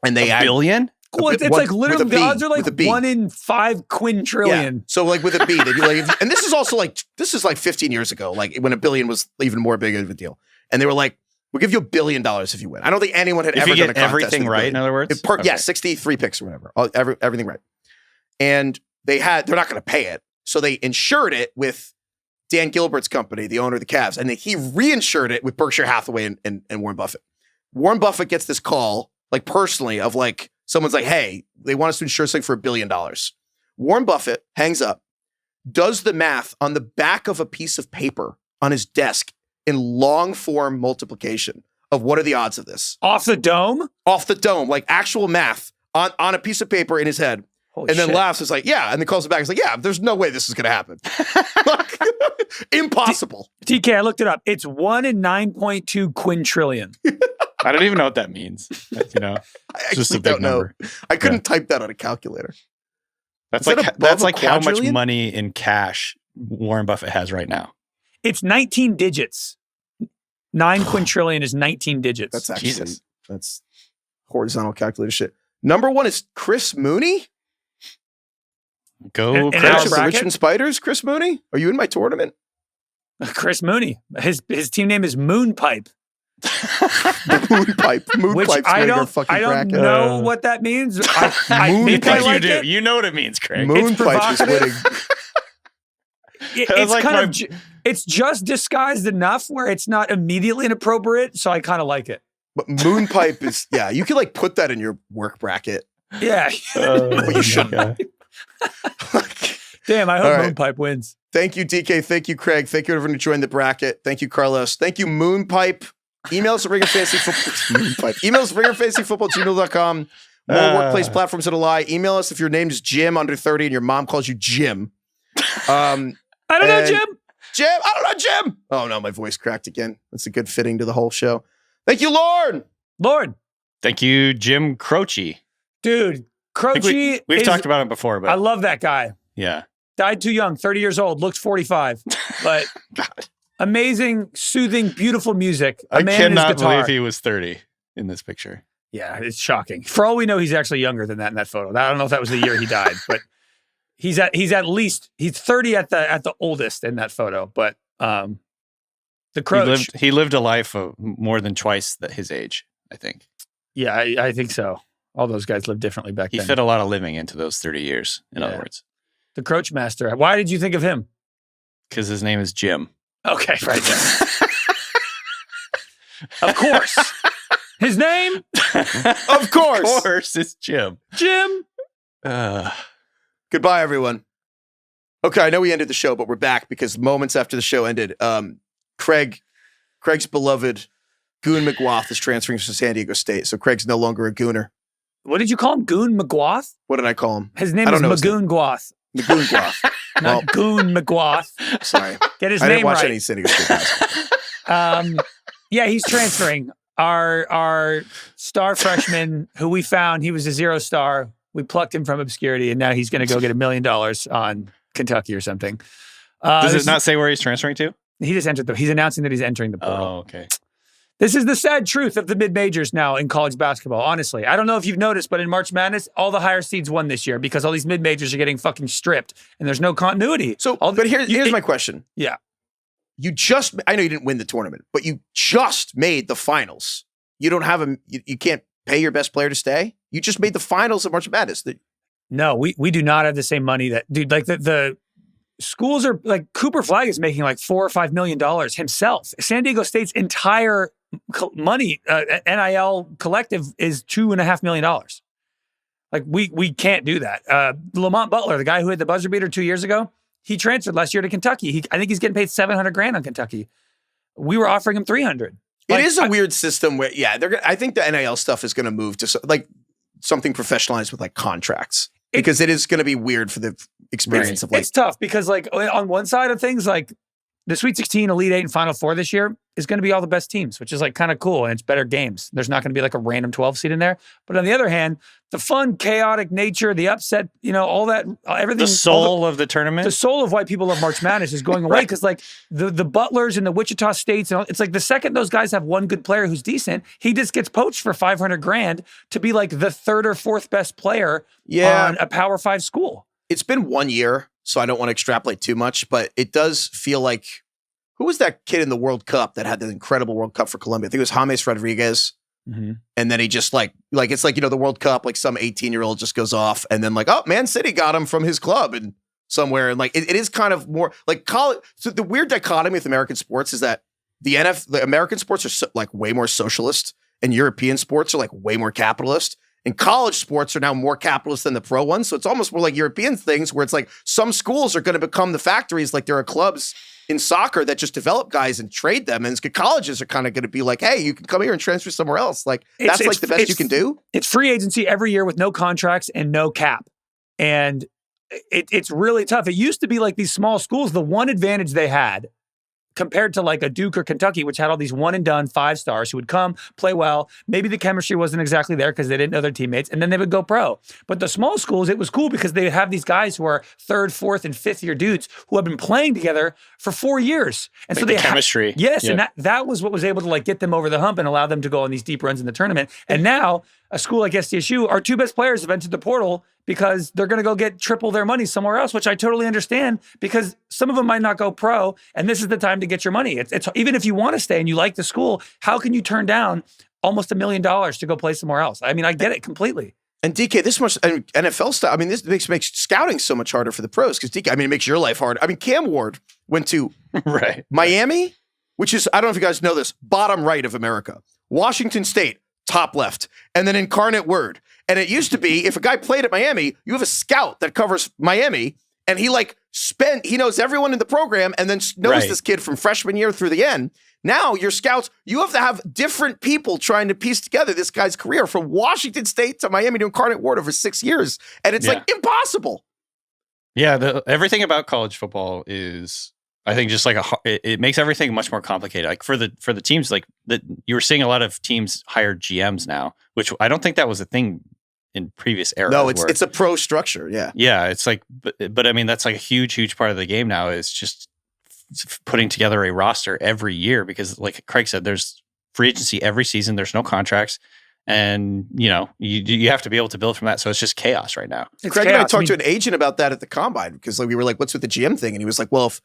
And they $1 billion? Well, it's like literally the odds are like 1 in 5 quintillion. Yeah. So like with a B, they'd be like, and this is also like, this is like 15 years ago, like when $1 billion was even more big of a deal. And they were like, we'll give you $1 billion if you win. I don't think anyone had ever done a contest. Everything right, in other words? Yeah, 63 picks or whatever. Everything right. And they're not going to pay it. So they insured it with Dan Gilbert's company, the owner of the Cavs. And he reinsured it with Berkshire Hathaway and Warren Buffett. Warren Buffett gets this call, like personally, of like, someone's like, hey, they want us to insure something for $1 billion. Warren Buffett hangs up, does the math on the back of a piece of paper on his desk in long form multiplication of what are the odds of this. Off the dome? Off the dome, like actual math on a piece of paper in his head. Holy and then shit. laughs. It's like, yeah. And then calls it back. It's like, yeah, there's no way this is going to happen. Impossible. TK, I looked it up. It's 1 in 9.2 quintillion. I don't even know what that means. You know, I just a actually big don't know. number. I couldn't type that on a calculator. That's Is like that that's above a like how much quadrillion? money in cash Warren Buffett has right now. It's 19 digits. 9 quintillion is 19 digits. That's actually, Jesus. that's horizontal calculator shit. Number 1 is Chris Mooney. Go, And Chris. our Coach of the bracket? Richmond Spiders, Chris Mooney. Are you in my tournament? Chris Mooney. His team name is Moonpipe. Moon Which Pipe's I gonna go don't fucking know bracket. what that means. I think I You like do. it. You know what it means, Craig. Moon Pipe is winning. It's like kind my- of it's just disguised enough where it's not immediately inappropriate, so I kind of like it. But Moon Pipe is, yeah, you could like put that in your work bracket. Yeah. But you shouldn't. Damn, I hope All right. Moonpipe wins. Thank you, DK. Thank you, Craig. Thank you, everyone who joined the bracket. Thank you, Carlos. Thank you, Moonpipe. Email us at ringerfantasyfootball. Email us at ringerfantasyfootball@gmail.com. More workplace platforms that'll lie. Email us if your name is Jim under 30 and your mom calls you Jim. I don't know, Jim. Jim, I don't know, Jim. Oh no, my voice cracked again. That's a good fitting to the whole show. Thank you, Lord. Thank you, Jim Croce. Dude, Croce. We've talked about him before, but I love that guy. yeah. Died too young, 30 years old, looks 45. But God. amazing, soothing, beautiful music. A I man and his cannot guitar. believe he was 30 in this picture. Yeah, it's shocking. For all we know, he's actually younger than that in that photo. I don't know if that was the year he died, but he's at least 30 at the oldest in that photo. But the Croce, He lived a life of more than twice his age, I think. yeah, I think so. All those guys lived differently back He then. fit a lot of living into those 30 years, in Yeah. other words. The Croce Master. Why did you think of him? Because his name is Jim. Okay, right there. Of course. His name? Of course. Of course, it's Jim. Jim. Goodbye, everyone. Okay, I know we ended the show, but we're back because moments after the show ended, Craig's beloved Goon McGwath is transferring to San Diego State, so Craig's no longer a Gooner. What did you call him? Goon McGwath? What did I call him? His name I is don't know his Magoon Gwath, Magoon Gwath. not Goon McGwath. Sorry. Get his I name didn't watch right. any San Diego State basketball. Yeah, he's transferring. Our star freshman who we found, he was a 0-star. We plucked him from obscurity, and now he's going to go get $1 million on Kentucky or something. Does it not say where he's transferring to? He just entered he's announcing that he's entering the portal. Oh, okay. This is the sad truth of the mid-majors now in college basketball, honestly. I don't know if you've noticed, but in March Madness, all the higher seeds won this year because all these mid-majors are getting fucking stripped, and there's no continuity. So, but here's my question. Yeah. I know you didn't win the tournament, but you just made the finals. You don't have you can't pay your best player to stay. You just made the finals of March Madness. No, we do not have the same money that, dude, like the schools are like Cooper Flagg is making like $4 or $5 million himself. San Diego State's entire money, NIL collective is $2.5 million. Like we can't do that. Lamont Butler, the guy who had the buzzer beater 2 years ago, he transferred last year to Kentucky. I think he's getting paid $700,000 on Kentucky. We were offering him $300,000. It is a weird system where, yeah, I think the NIL stuff is going to move to like something professionalized with like contracts because it is going to be weird for the experience of like. It's tough because like on one side of things, like the Sweet 16, Elite 8, and Final 4 this year is going to be all the best teams, which is like kind of cool, and it's better games. There's not going to be like a random 12 seed in there. But on the other hand, the fun, chaotic nature, the upset, all that, everything. The soul of the tournament. The soul of why people love March Madness is going away because like the Butlers and the Wichita States, it's like the second those guys have one good player who's decent, he just gets poached for $500,000 to be like the third or fourth best player on a Power 5 school. It's been 1 year, so I don't want to extrapolate too much, but it does feel like, who was that kid in the World Cup that had the incredible World Cup for Colombia? I think it was James Rodriguez. Mm-hmm. And then he just like it's like, the World Cup, like some 18-year-old just goes off and then like, oh, Man City got him from his club and somewhere. And like, it is kind of more like college. So the weird dichotomy with American sports is that the American sports are like way more socialist and European sports are like way more capitalist. And college sports are now more capitalist than the pro ones. So it's almost more like European things where it's like some schools are going to become the factories. Like there are clubs in soccer that just develop guys and trade them. And colleges are kind of going to be like, hey, you can come here and transfer somewhere else. Like that's like the best you can do. It's free agency every year with no contracts and no cap. And it's really tough. It used to be like these small schools, the one advantage they had compared to like a Duke or Kentucky, which had all these one and done 5-stars who would come, play well. Maybe the chemistry wasn't exactly there because they didn't know their teammates, and then they would go pro. But the small schools, it was cool because they would have these guys who are 3rd, 4th, and 5th year dudes who have been playing together for 4 years. And like so they chemistry. Yes, and that was what was able to like get them over the hump and allow them to go on these deep runs in the tournament. And now a school like SDSU, our 2 best players have entered the portal because they're going to go get triple their money somewhere else, which I totally understand because some of them might not go pro, and this is the time to get your money. It's even if you want to stay and you like the school, how can you turn down almost $1 million to go play somewhere else? I mean, I get it completely. And DK, this much NFL stuff. I mean, this makes scouting so much harder for the pros because DK, I mean, it makes your life hard. I mean, Cam Ward went to Miami, which is, I don't know if you guys know this, bottom right of America. Washington State, top left, and then Incarnate Word. And it used to be, if a guy played at Miami, you have a scout that covers Miami, and he knows everyone in the program and then knows this kid from freshman year through the end. Now your scouts, you have to have different people trying to piece together this guy's career from Washington State to Miami to Incarnate Word over 6 years. And it's like impossible. Yeah. Everything about college football is, I think, just like it makes everything much more complicated. Like for the teams, like that, you were seeing a lot of teams hire GMs now, which I don't think that was a thing in previous eras. No, it's a pro structure. Yeah. Yeah. It's like, but I mean, that's like a huge part of the game now is just putting together a roster every year because like Craig said, there's free agency every season. There's no contracts. And, you have to be able to build from that. So it's just chaos right now. Craig and I talked to an agent about that at the Combine because like we were like, what's with the GM thing? And he was like, well, if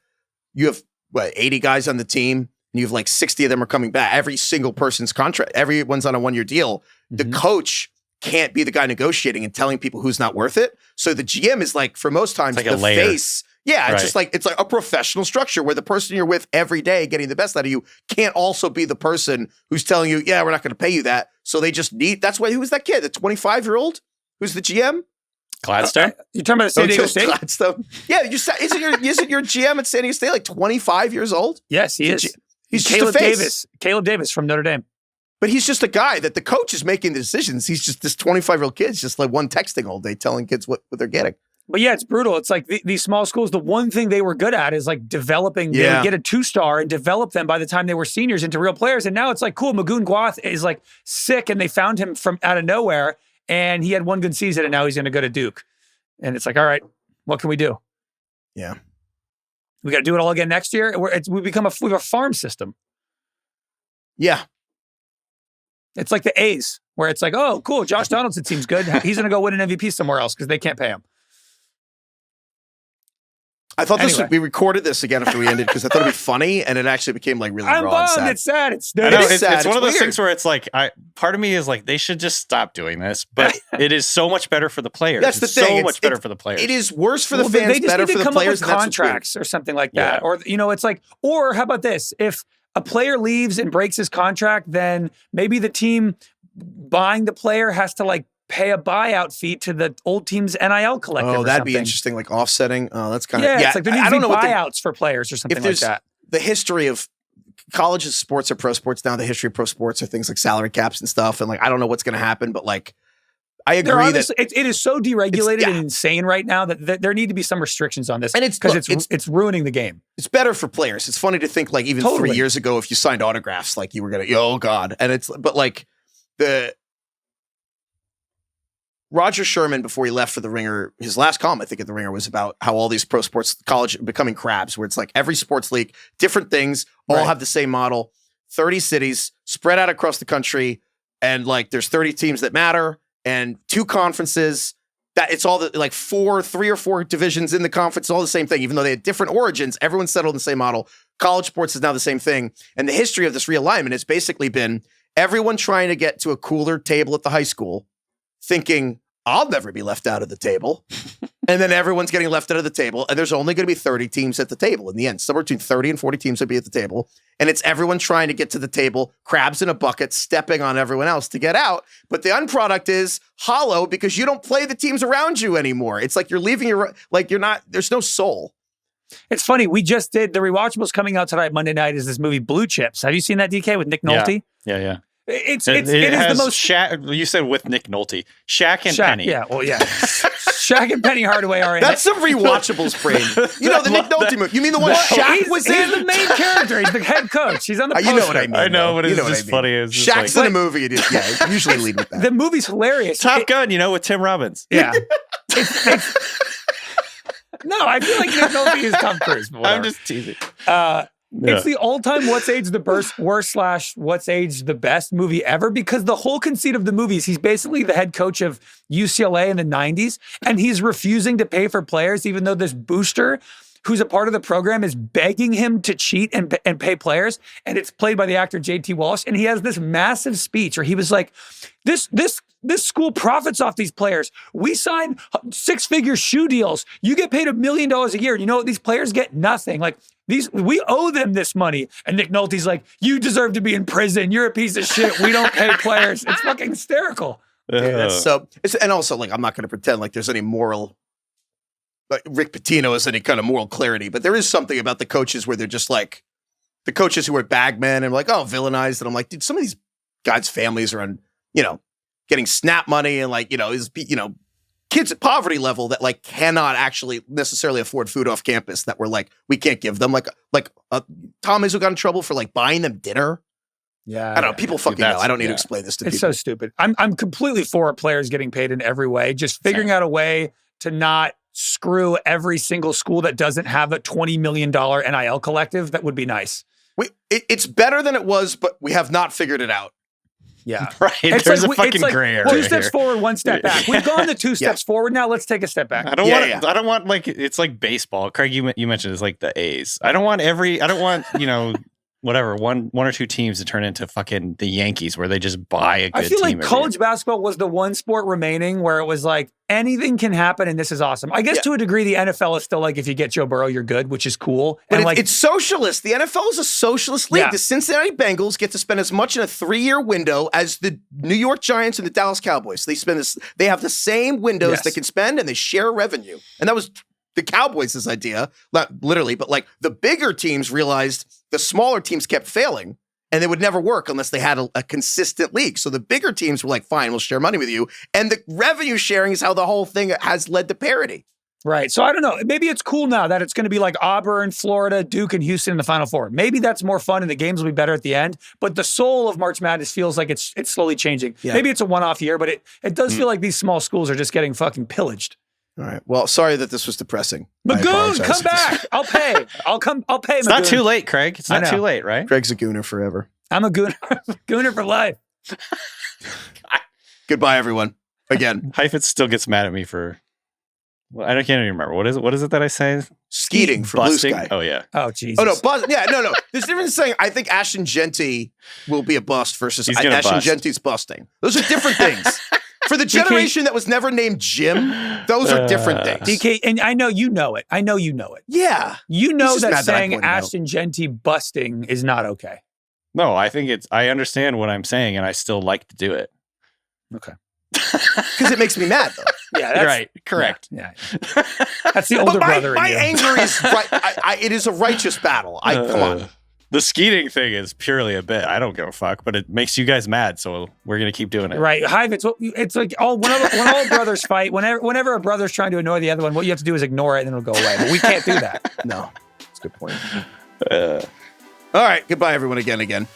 you have 80 guys on the team and you have like 60 of them are coming back, every single person's contract, everyone's on a 1-year deal. The coach can't be the guy negotiating and telling people who's not worth it. So the GM is like, for most times, like the face. Yeah, it's just like, it's like a professional structure where the person you're with every day getting the best out of you can't also be the person who's telling you, yeah, we're not going to pay you that. So they just that's why, who was that kid? The 25-year-old who's the GM? Gladstone? You're talking about San Diego State? Gladstone. Yeah, isn't your GM at San Diego State like 25 years old? Yes, he is. He's Caleb Davis. Caleb Davis from Notre Dame. But he's just a guy that the coach is making the decisions. He's just this 25-year-old kid's just like one texting all day telling kids what they're getting. But yeah, it's brutal. It's like these small schools, the one thing they were good at is like developing, they would get a 2-star and develop them by the time they were seniors into real players. And now it's like, cool, Magoon Gwath is like sick and they found him from out of nowhere and he had one good season and now he's going to go to Duke. And it's like, all right, what can we do? Yeah. We got to do it all again next year. We have a farm system. Yeah. It's like the A's, where it's like, oh, cool, Josh Donaldson seems good. He's going to go win an MVP somewhere else because they can't pay him. I thought we recorded this again after we ended because I thought it'd be funny, and it actually became like really I'm raw and bummed. sad. It's sad. It's one of those things where it's like, part of me is like, they should just stop doing this, but it is so much better for the players. That's the thing. So much better for the players. It is worse for the fans, better for the players. With contracts or something like that, or it's like, or how about this? If a player leaves and breaks his contract, then maybe the team buying the player has to like pay a buyout fee to the old team's NIL collective. Oh, that'd be interesting, like offsetting. Oh, that's kind of it's like there needs to be buyouts for players or something like that. The history of colleges, sports, or pro sports now. The history of pro sports are things like salary caps and stuff, and like I don't know what's going to happen, but like I agree that it is so deregulated and insane right now that there need to be some restrictions on this. And it's ruining the game. It's better for players. It's funny to think like even 3 years ago, if you signed autographs, like you were going to, oh God. And but like Roger Sherman, before he left for the Ringer, his last column, I think, at the Ringer was about how all these pro sports college are becoming crabs, where it's like every sports league, different things, all have the same model, 30 cities spread out across the country. And like, there's 30 teams that matter and 2 conferences that it's all like 3 or 4 divisions in the conference, all the same thing, even though they had different origins, everyone's settled in the same model. College sports is now the same thing. And the history of this realignment has basically been everyone trying to get to a cooler table at the high school, thinking, I'll never be left out of the table. And then everyone's getting left out of the table. And there's only going to be 30 teams at the table in the end. Somewhere between 30 and 40 teams will be at the table. And it's everyone trying to get to the table, crabs in a bucket, stepping on everyone else to get out. But the end product is hollow because you don't play the teams around you anymore. It's like you're leaving there's no soul. It's funny. We just did the rewatchables coming out tonight, Monday night, is this movie Blue Chips. Have you seen that, DK, with Nick Nolte? Yeah. It is the most. Shaq, you said with Nick Nolte, Shaq and Penny. Yeah, well, yeah. Shaq and Penny Hardaway are in That's some rewatchables brain. You know, the Nick Nolte movie. You mean the one Shaq was in? He's the main character. He's the head coach. He's on the poster. You know what I mean. I know, but it's just funny. It's just Shaq's in a movie. I usually lead with that. The movie's hilarious. Top Gun, with Tim Robbins. Yeah. No, I feel like Nick Nolte is Tom Cruise. I'm just teasing. It's the all-time What's Age the worst / What's Age the best movie ever, because the whole conceit of the movie is he's basically the head coach of UCLA in the 90s, and he's refusing to pay for players, even though this booster who's a part of the program is begging him to cheat and pay players. And it's played by the actor J.T. Walsh. And he has this massive speech where he was like, this school profits off these players. We sign 6-figure shoe deals. You get paid $1 million a year. You know what? These players get nothing. Like, we owe them this money. And Nick Nolte's like, you deserve to be in prison. You're a piece of shit. We don't pay players. It's fucking hysterical. And also, like, I'm not going to pretend like there's any moral, like Rick Pitino has any kind of moral clarity, but there is something about the coaches where they're just like, the coaches who are bagmen and like, oh, villainized. And I'm like, dude, some of these guys' families are on, getting SNAP money and like, kids at poverty level that like cannot actually necessarily afford food off campus that we're like, we can't give them Tom Izzo got in trouble for like buying them dinner. Yeah. I don't know. People fucking know. I don't need to explain this to people. It's so stupid. I'm completely for players getting paid in every way. Just figuring out a way to not screw every single school that doesn't have a $20 million NIL collective. That would be nice. It's better than it was, but we have not figured it out. Yeah. Right. There's a fucking gray area. 2 steps forward, 1 step back. We've gone the 2 steps forward. Now let's take a step back. I don't want like, it's like baseball. Craig, you mentioned it's like the A's. I don't want whatever, one or two teams to turn into fucking the Yankees where they just buy a good team. I feel like college basketball was the one sport remaining where it was like anything can happen and this is awesome. I guess to a degree the NFL is still like if you get Joe Burrow, you're good, which is cool. But it's socialist. The NFL is a socialist league. Yeah. The Cincinnati Bengals get to spend as much in a 3-year window as the New York Giants and the Dallas Cowboys. They have the same windows they can spend and they share revenue. And that was the Cowboys' idea, not literally, but like the bigger teams realized the smaller teams kept failing and they would never work unless they had a consistent league. So the bigger teams were like, fine, we'll share money with you. And the revenue sharing is how the whole thing has led to parity. Right. So I don't know. Maybe it's cool now that it's going to be like Auburn, Florida, Duke, and Houston in the Final Four. Maybe that's more fun and the games will be better at the end. But the soul of March Madness feels like it's slowly changing. Yeah. Maybe it's a one-off year, but it does feel like these small schools are just getting fucking pillaged. All right. Well, sorry that this was depressing. Magoon, come back. I'll pay. I'll pay. It's not too late, Craig. It's not too late, right? Craig's a gooner forever. I'm a gooner for life. Goodbye, everyone. Again. Heifetz still gets mad at me for, I can't even remember. What is it that I say? Skeeting for Blue Sky. Oh, yeah. Oh, Jesus. Oh, no. No. There's a difference saying I think Ashton Jeanty will be a bust versus Ashton Jeanty's busting. Those are different things. For the generation that was never named Jim, those are different things. DK, and I know you know it. Yeah. You know that saying Ashton Jeanty busting is not okay. No, I think I understand what I'm saying, and I still like to do it. Okay. Because it makes me mad, though. Yeah, that's right. Correct. Yeah. That's the older brother in you. My anger is right. It is a righteous battle. Come on. The skeeting thing is purely a bit. I don't give a fuck, but it makes you guys mad, so we're gonna keep doing it. Right, Heifetz. It's like when all brothers fight. Whenever a brother's trying to annoy the other one, what you have to do is ignore it, and it'll go away. But we can't do that. No, that's a good point. All right, goodbye, everyone. Again.